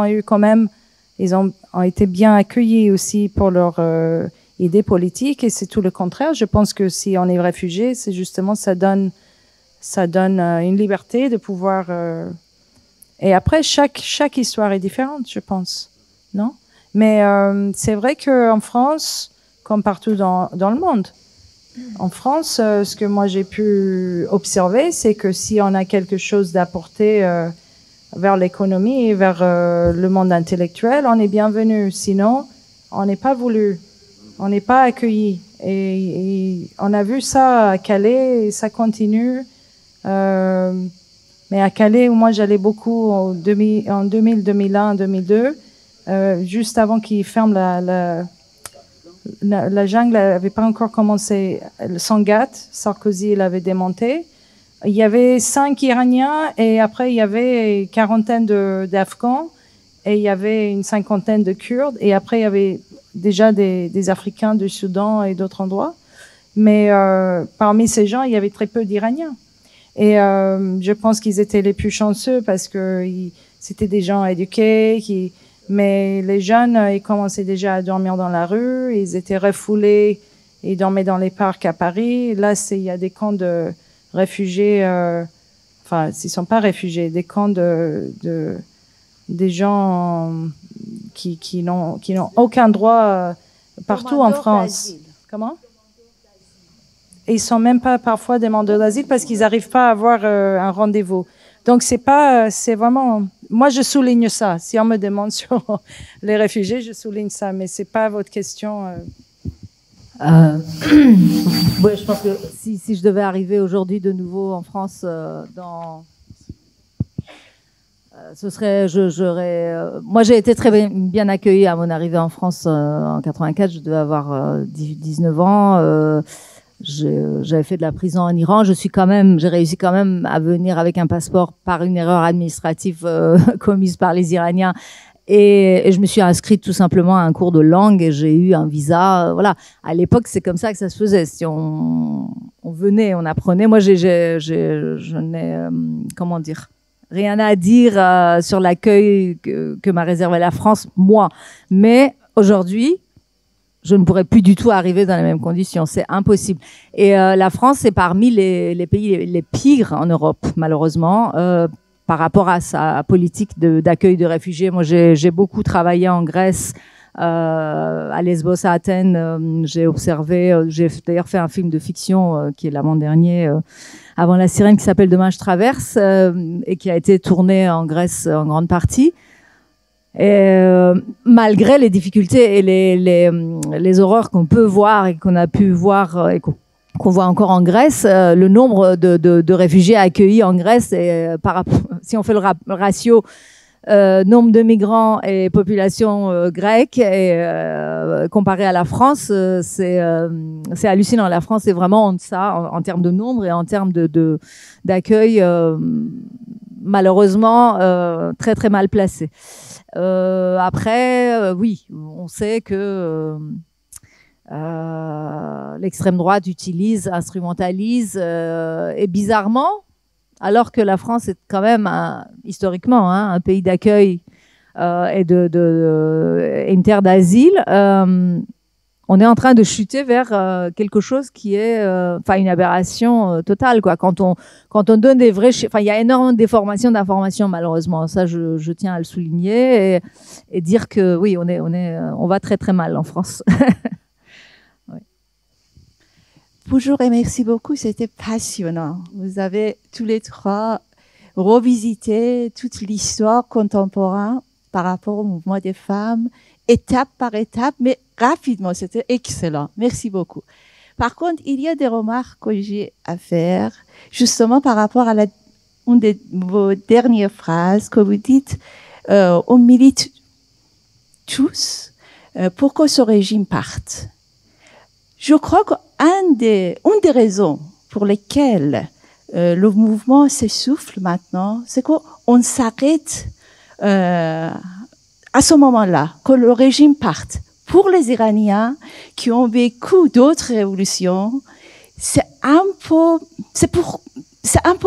ils ont été bien accueillis aussi pour leur idée politique. Et c'est tout le contraire. Je pense que si on est réfugié, c'est justement ça donne une liberté de pouvoir. Et après, chaque histoire est différente, je pense, non? Mais c'est vrai qu'en France, comme partout dans le monde. En France, ce que moi j'ai pu observer, c'est que si on a quelque chose d'apporter vers l'économie et vers le monde intellectuel, on est bienvenu. Sinon, on n'est pas voulu, on n'est pas accueilli. Et on a vu ça à Calais et ça continue. Mais à Calais, où moi j'allais beaucoup en 2000, 2001, 2002, juste avant qu'ils ferment la jungle n'avait pas encore commencé. Le Sangatte, Sarkozy l'avait démonté. Il y avait 5 Iraniens et après il y avait une quarantaine d'Afghans et il y avait une 50aine de Kurdes et après il y avait déjà des Africains du Soudan et d'autres endroits. Mais parmi ces gens, il y avait très peu d'Iraniens. Et je pense qu'ils étaient les plus chanceux parce que c'était des gens éduqués mais les jeunes, ils commençaient déjà à dormir dans la rue, ils étaient refoulés, ils dormaient dans les parcs à Paris. Là, il y a des camps de réfugiés, enfin, ils sont pas réfugiés, des camps des gens qui n'ont aucun droit partout en France. Comment? Et ils sont même pas parfois demandeurs d'asile parce qu'ils n'arrivent pas à avoir un rendez-vous. Donc c'est vraiment. Moi je souligne ça. Si on me demande sur les réfugiés, je souligne ça, mais c'est pas votre question. Ouais, je pense que si je devais arriver aujourd'hui de nouveau en France, ce serait, moi j'ai été très bien accueillie à mon arrivée en France en 84. Je devais avoir 19 ans. J'avais fait de la prison en Iran. J'ai réussi quand même à venir avec un passeport par une erreur administrative commise par les Iraniens. Et je me suis inscrite tout simplement à un cours de langue et j'ai eu un visa. Voilà. À l'époque, c'est comme ça que ça se faisait. Si on venait, on apprenait. Moi, je n'ai, comment dire, rien à dire sur l'accueil que m'a réservé la France, moi. Mais aujourd'hui, je ne pourrais plus du tout arriver dans les mêmes conditions. C'est impossible. Et la France, c'est parmi les pays les pires en Europe, malheureusement, par rapport à sa politique d'accueil de réfugiés. Moi, j'ai beaucoup travaillé en Grèce, à Lesbos, à Athènes. J'ai observé, j'ai d'ailleurs fait un film de fiction qui est l'avant-dernier, avant La Sirène, qui s'appelle Demain je traverse, et qui a été tourné en Grèce en grande partie. Et malgré les difficultés et les horreurs qu'on peut voir et qu'on a pu voir et qu'on voit encore en Grèce, le nombre de réfugiés accueillis en Grèce, si on fait le ratio nombre de migrants et population grecque, et comparé à la France, c'est hallucinant. La France est vraiment en deçà en termes de nombre et en termes d'accueil, malheureusement très très mal placé. Après, oui, on sait que l'extrême droite instrumentalise, et bizarrement, alors que la France est quand même historiquement un pays d'accueil et une terre d'asile, on est en train de chuter vers quelque chose qui est une aberration totale, quoi. Quand on donne des vrais chiffres, il y a énormément de déformation d'informations, malheureusement. Ça, je tiens à le souligner et dire que oui, on va très très mal en France. Oui. Bonjour et merci beaucoup, c'était passionnant. Vous avez tous les trois revisité toute l'histoire contemporaine par rapport au mouvement des femmes, étape par étape, mais rapidement, c'était excellent. Merci beaucoup. Par contre, il y a des remarques que j'ai à faire, justement par rapport à une de vos dernières phrases que vous dites, on milite tous pour que ce régime parte. Je crois qu'une des raisons pour lesquelles le mouvement s'essouffle maintenant, c'est qu'on s'arrête à ce moment-là, que le régime parte. Pour les Iraniens qui ont vécu d'autres révolutions, c'est un peu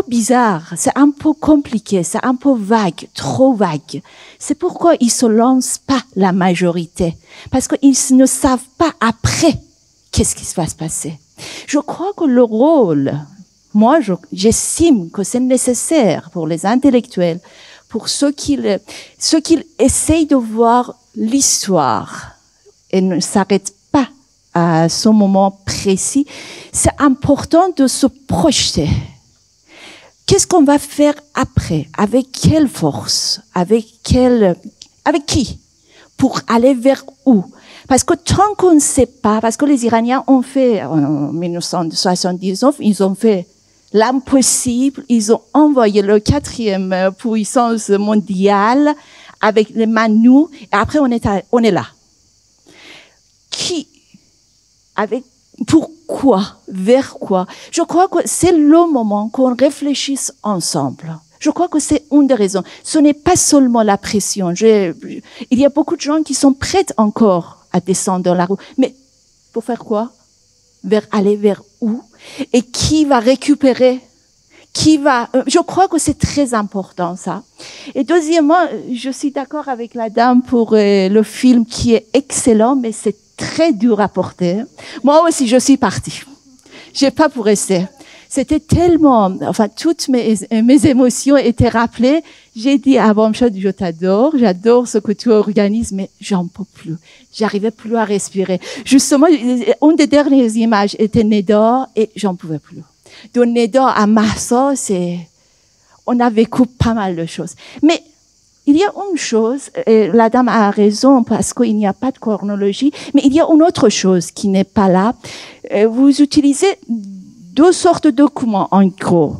bizarre, c'est un peu compliqué, c'est un peu vague, trop vague. C'est pourquoi ils se lancent pas la majorité, parce qu'ils ne savent pas après qu'est-ce qui va se passer. Je crois que le rôle, moi, j'estime que c'est nécessaire pour les intellectuels, pour ceux qui essayent de voir l'histoire et ne s'arrêtent pas à ce moment précis, c'est important de se projeter. Qu'est-ce qu'on va faire après? Avec quelle force? Avec qui? Pour aller vers où? Parce que tant qu'on ne sait pas, parce que les Iraniens ont fait, en 1979, ils ont fait l'impossible, ils ont envoyé le 4e puissance mondiale avec les Manous, et après on est là. Qui? Avec, pourquoi? Vers quoi? Je crois que c'est le moment qu'on réfléchisse ensemble. Je crois que c'est une des raisons. Ce n'est pas seulement la pression. Il y a beaucoup de gens qui sont prêts encore à descendre dans la rue. Mais pour faire quoi? Aller vers où? Et qui va récupérer? Je crois que c'est très important, ça. Et deuxièmement, je suis d'accord avec la dame pour le film qui est excellent, mais c'est très dur à porter. Moi aussi, je suis partie. J'ai pas pour rester. C'était tellement, toutes mes émotions étaient rappelées. J'ai dit à Bamshad, je t'adore, j'adore ce que tu organises, mais j'en peux plus. J'arrivais plus à respirer. Justement, une des dernières images était Nedor et j'en pouvais plus. De Nedor à Massa, on a vécu pas mal de choses. Mais il y a une chose, et la dame a raison parce qu'il n'y a pas de chronologie, mais il y a une autre chose qui n'est pas là. Vous utilisez deux sortes de documents, en gros.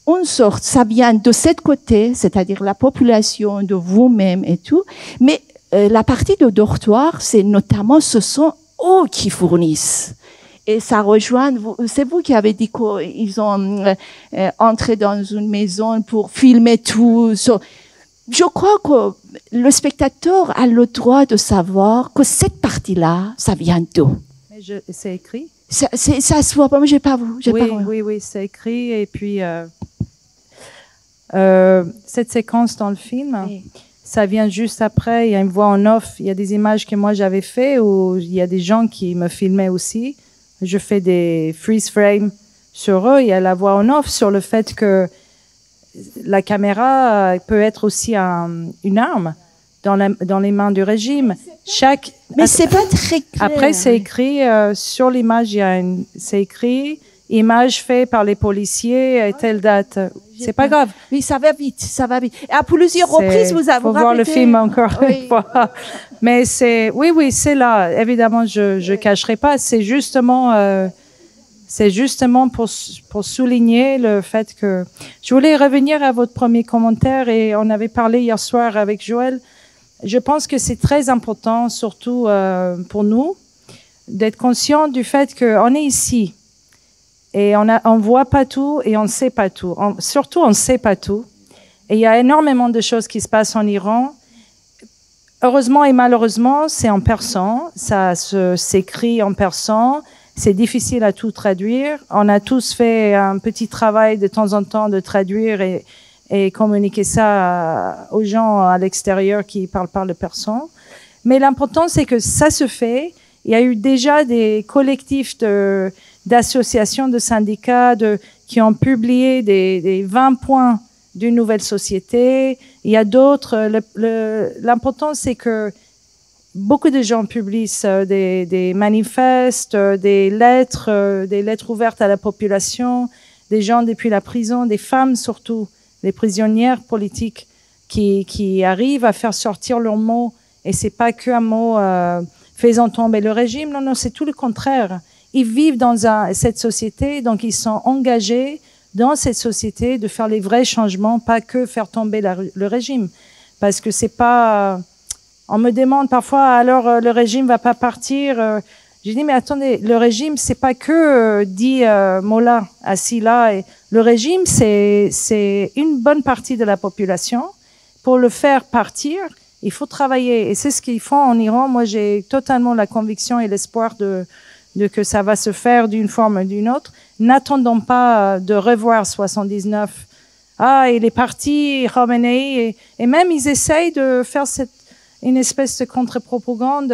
Une sorte, ça vient de cette côté, c'est-à-dire la population, de vous-même et tout, mais la partie de dortoir, c'est notamment, ce sont eux qui fournissent. Et ça rejoint, c'est vous qui avez dit qu'ils ont entré dans une maison pour filmer tout. Je crois que le spectateur a le droit de savoir que cette partie-là, ça vient d'où. C'est écrit? Ça se voit pas, mais j'ai pas vu. Oui, c'est écrit. Et puis, cette séquence dans le film, oui, ça vient juste après. Il y a une voix en off. Il y a des images que moi j'avais fait où il y a des gens qui me filmaient aussi. Je fais des freeze frames sur eux. Il y a la voix en off sur le fait que la caméra peut être aussi une arme dans les mains du régime. Mais c'est pas très clair. Après, c'est écrit sur l'image. C'est écrit image faite par les policiers à telle date. C'est pas grave. Oui, ça va vite. Et à plusieurs reprises, vous avez. Faut voir le film encore une fois. Mais oui, c'est là. Évidemment, je cacherai pas. C'est justement pour souligner le fait que je voulais revenir à votre premier commentaire et on avait parlé hier soir avec Joël. Je pense que c'est très important, surtout pour nous, d'être conscient du fait qu'on est ici et on voit pas tout et on sait pas tout. Surtout, on sait pas tout. Et il y a énormément de choses qui se passent en Iran. heureusement et malheureusement, c'est en persan, ça s'écrit en persan, c'est difficile à tout traduire. On a tous fait un petit travail de temps en temps de traduire et communiquer ça aux gens à l'extérieur qui parlent pas le persan. Mais l'important, c'est que ça se fait. Il y a eu déjà des collectifs d'associations, de syndicats qui ont publié des 20 points d'une nouvelle société. Il y a d'autres. L'important, c'est que beaucoup de gens publient des manifestes, des lettres ouvertes à la population, des gens depuis la prison, des femmes surtout, des prisonnières politiques qui arrivent à faire sortir leurs mots. Et c'est pas qu'un mot faisant tomber le régime. Non, c'est tout le contraire. Ils vivent dans cette société, donc ils sont engagés dans cette société de faire les vrais changements, pas que faire tomber le régime. Parce que c'est pas... on me demande parfois, alors le régime va pas partir. Je dis, mais attendez, le régime, c'est pas que dit Mola, assis là. Et le régime, c'est une bonne partie de la population. Pour le faire partir, il faut travailler. Et c'est ce qu'ils font en Iran. Moi, j'ai totalement la conviction et l'espoir de que ça va se faire d'une forme ou d'une autre. N'attendons pas de revoir 79. Ah, il est parti, Khamenei. Et même, ils essayent de faire une espèce de contre-propagande.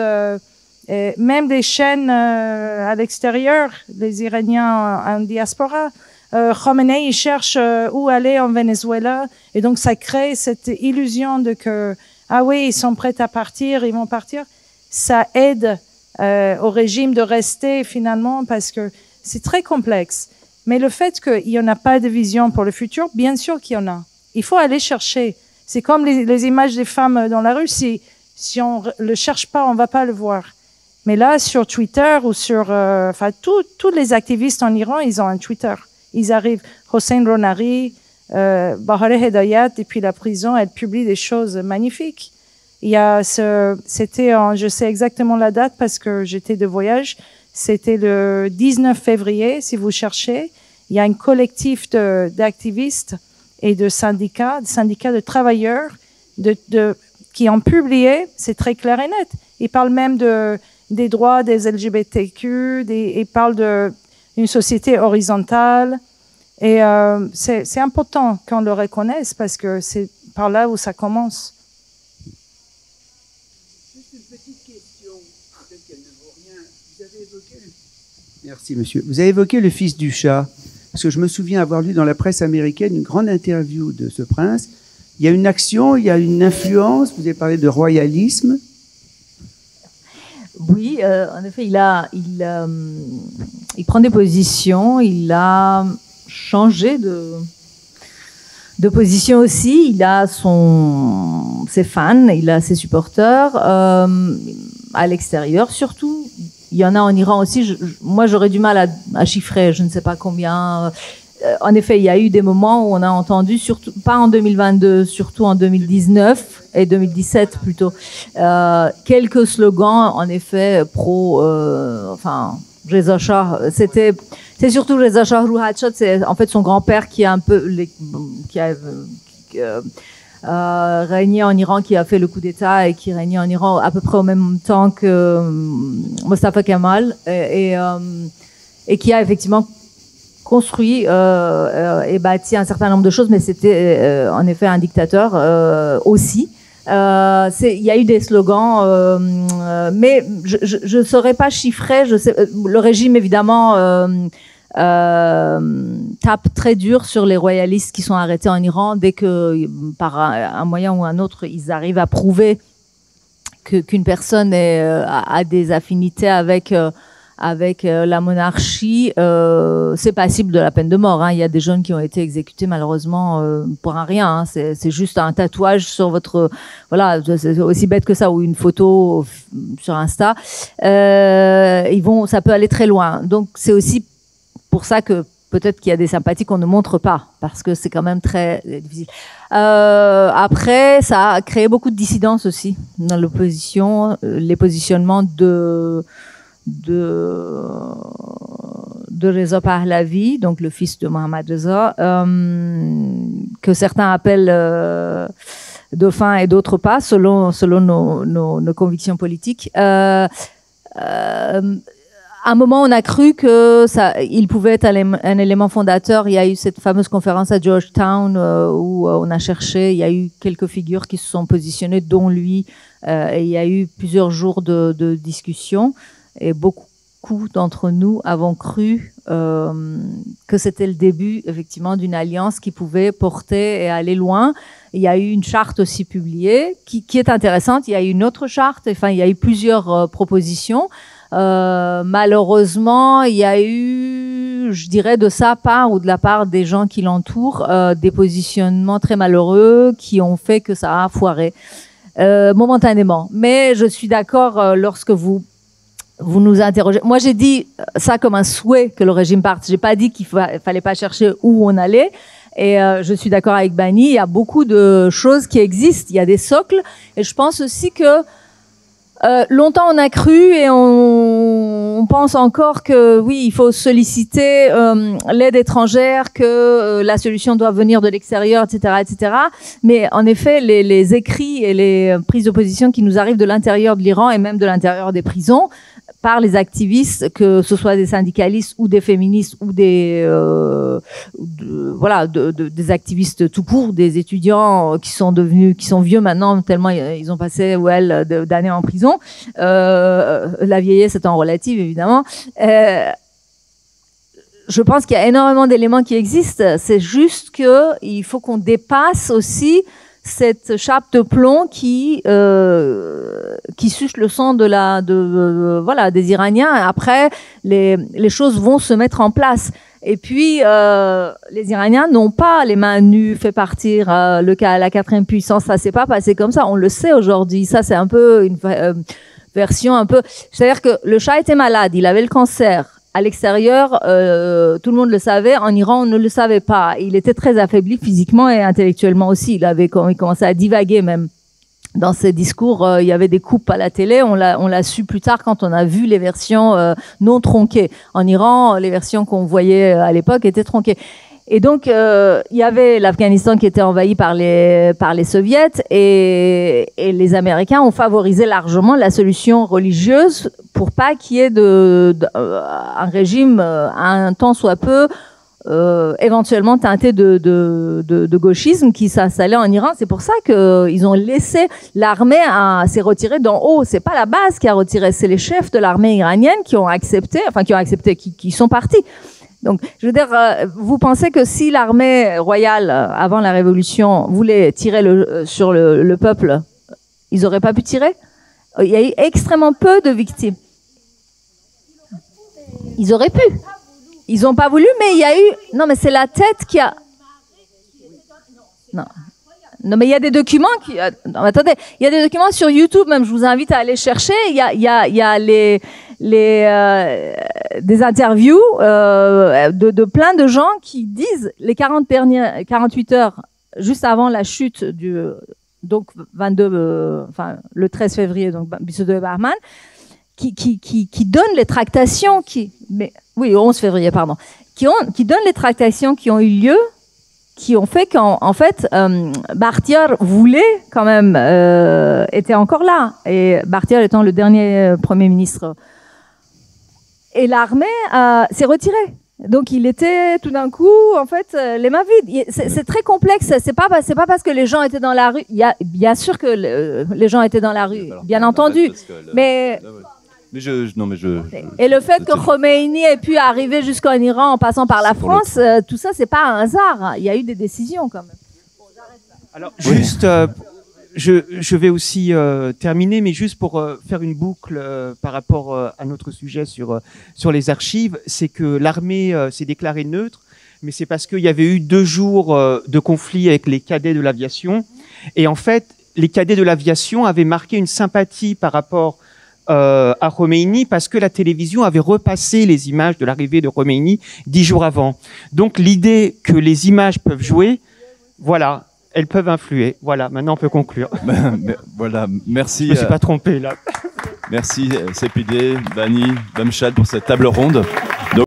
Même des chaînes à l'extérieur, les Iraniens en diaspora. Khamenei, il cherche où aller en Venezuela. Et donc, ça crée cette illusion de que, ah oui, ils sont prêts à partir, ils vont partir. Ça aide au régime de rester finalement parce que c'est très complexe. Mais le fait qu'il n'y en a pas de vision pour le futur, bien sûr qu'il y en a. Il faut aller chercher. C'est comme les images des femmes dans la rue. Si on le cherche pas, on va pas le voir. Mais là, sur Twitter ou sur... tous les activistes en Iran, ils ont un Twitter. Ils arrivent. Hossein Ronari, Bahareh Hedayat, depuis la prison, elle publie des choses magnifiques. Il y a c'était je sais exactement la date parce que j'étais de voyage. C'était le 19 février, si vous cherchez. Il y a un collectif d'activistes et de syndicats de travailleurs, qui ont publié, c'est très clair et net. Ils parlent même des droits des LGBTQ, ils parlent d'une société horizontale. Et c'est important qu'on le reconnaisse parce que c'est par là où ça commence. Merci, monsieur. Vous avez évoqué le fils du chat, parce que je me souviens avoir lu dans la presse américaine une grande interview de ce prince. Il y a une action, il y a une influence, vous avez parlé de royalisme. Oui, en effet, il prend des positions, il a changé de position aussi, il a ses fans, il a ses supporters, à l'extérieur surtout. Il y en a en Iran aussi. Moi, j'aurais du mal à chiffrer. Je ne sais pas combien. En effet, il y a eu des moments où on a entendu, surtout pas en 2022, surtout en 2019 et 2017 plutôt, quelques slogans en effet pro. Reza Shah. C'est surtout Reza Shah Rouhachad. C'est en fait son grand-père qui a un peu régné en Iran, qui a fait le coup d'État et qui régnait en Iran à peu près au même temps que Mustafa Kemal et qui a effectivement construit et bâti un certain nombre de choses, mais c'était en effet un dictateur aussi. Il y a eu des slogans, mais je ne saurais pas chiffrer. Le régime évidemment tape très dur sur les royalistes qui sont arrêtés en Iran dès que, par un moyen ou un autre, ils arrivent à prouver qu'une personne a des affinités avec la monarchie, c'est passible de la peine de mort. Hein. Il y a des jeunes qui ont été exécutés malheureusement pour un rien. Hein. C'est juste un tatouage sur votre... Voilà, c'est aussi bête que ça, ou une photo sur Insta. Ça peut aller très loin. Donc c'est aussi pour ça que peut-être qu'il y a des sympathies qu'on ne montre pas, parce que c'est quand même très difficile. Après, ça a créé beaucoup de dissidence aussi dans l'opposition, les positionnements de Reza Pahlavi, donc le fils de Mohammad Reza, que certains appellent faim et d'autres pas, selon nos convictions politiques. À un moment, on a cru que il pouvait être un élément fondateur. Il y a eu cette fameuse conférence à Georgetown où on a cherché. Il y a eu quelques figures qui se sont positionnées, dont lui. Et il y a eu plusieurs jours de discussion. Et beaucoup d'entre nous avons cru que c'était le début, effectivement, d'une alliance qui pouvait porter et aller loin. Il y a eu une charte aussi publiée qui est intéressante. Il y a eu une autre charte. Enfin, il y a eu plusieurs propositions. Malheureusement, il y a eu, je dirais, de sa part ou de la part des gens qui l'entourent, des positionnements très malheureux qui ont fait que ça a foiré momentanément. Mais je suis d'accord lorsque vous nous interrogez. Moi, j'ai dit ça comme un souhait que le régime parte. J'ai pas dit qu'il fallait pas chercher où on allait. Et je suis d'accord avec Bani. Il y a beaucoup de choses qui existent. Il y a des socles. Et je pense aussi que longtemps on a cru et on pense encore que oui, il faut solliciter l'aide étrangère, que la solution doit venir de l'extérieur, etc., etc. Mais en effet, les écrits et les prises de position qui nous arrivent de l'intérieur de l'Iran et même de l'intérieur des prisons par les activistes, que ce soit des syndicalistes ou des féministes ou des des activistes tout court, des étudiants qui sont vieux maintenant tellement ils ont passé d'années en prison. La vieillesse étant relative évidemment. Je pense qu'il y a énormément d'éléments qui existent. C'est juste que il faut qu'on dépasse aussi cette chape de plomb qui suce le sang des Iraniens. Après, les choses vont se mettre en place. Et puis, les Iraniens n'ont pas les mains nues fait partir la quatrième puissance. Ça s'est pas passé comme ça. On le sait aujourd'hui. Ça, c'est un peu une version un peu. C'est-à-dire que le Shah était malade. Il avait le cancer. À l'extérieur, tout le monde le savait. En Iran, on ne le savait pas. Il était très affaibli physiquement et intellectuellement aussi. Il commençait à divaguer même. Dans ses discours, il y avait des coupes à la télé. On l'a su plus tard quand on a vu les versions non tronquées. En Iran, les versions qu'on voyait à l'époque étaient tronquées. Et donc, il y avait l'Afghanistan qui était envahi par les soviets et les Américains ont favorisé largement la solution religieuse pour pas qu'il y ait un régime un tant soit peu éventuellement teinté de gauchisme qui s'installait en Iran. C'est pour ça qu'ils ont laissé l'armée s'est retirée d'en haut. C'est pas la base qui a retiré, c'est les chefs de l'armée iranienne qui ont accepté, qui sont partis. Donc, je veux dire, vous pensez que si l'armée royale, avant la Révolution, voulait tirer sur le peuple, ils auraient pas pu tirer? Il y a eu extrêmement peu de victimes. Ils auraient pu. Ils ont pas voulu, mais il y a eu... Non, mais c'est la tête qui a... Non, mais il y a des documents qui... Non, attendez, il y a des documents sur YouTube, même, je vous invite à aller chercher. Il y a des interviews de plein de gens qui disent les 48 heures juste avant la chute donc 22 le 13 février donc Bissoudou et Bahman qui donnent les tractations 11 février pardon qui donnent les tractations qui ont eu lieu, qui ont fait qu'en fait Bakhtiar voulait quand même était encore là, et Bakhtiar étant le dernier premier ministre. Et l'armée s'est retirée. Donc il était tout d'un coup, en fait, les mains vides. C'est très complexe. C'est pas parce que les gens étaient dans la rue. Il y a bien sûr que les gens étaient dans la rue, bien entendu. Mais et le fait que Khomeini ait pu arriver jusqu'en Iran en passant par la France, tout ça, c'est pas un hasard. Il y a eu des décisions quand même. Alors juste. Je vais aussi terminer, mais juste pour faire une boucle par rapport à notre sujet sur les archives, c'est que l'armée s'est déclarée neutre, mais c'est parce qu'il y avait eu 2 jours de conflit avec les cadets de l'aviation, et en fait, les cadets de l'aviation avaient marqué une sympathie par rapport à Khomeini parce que la télévision avait repassé les images de l'arrivée de Khomeini 10 jours avant. Donc l'idée que les images peuvent jouer, voilà. Elles peuvent influer. Voilà, maintenant on peut conclure. Voilà, merci. Je ne me suis pas trompé là. Merci Sepideh, Bani, Bamshad pour cette table ronde.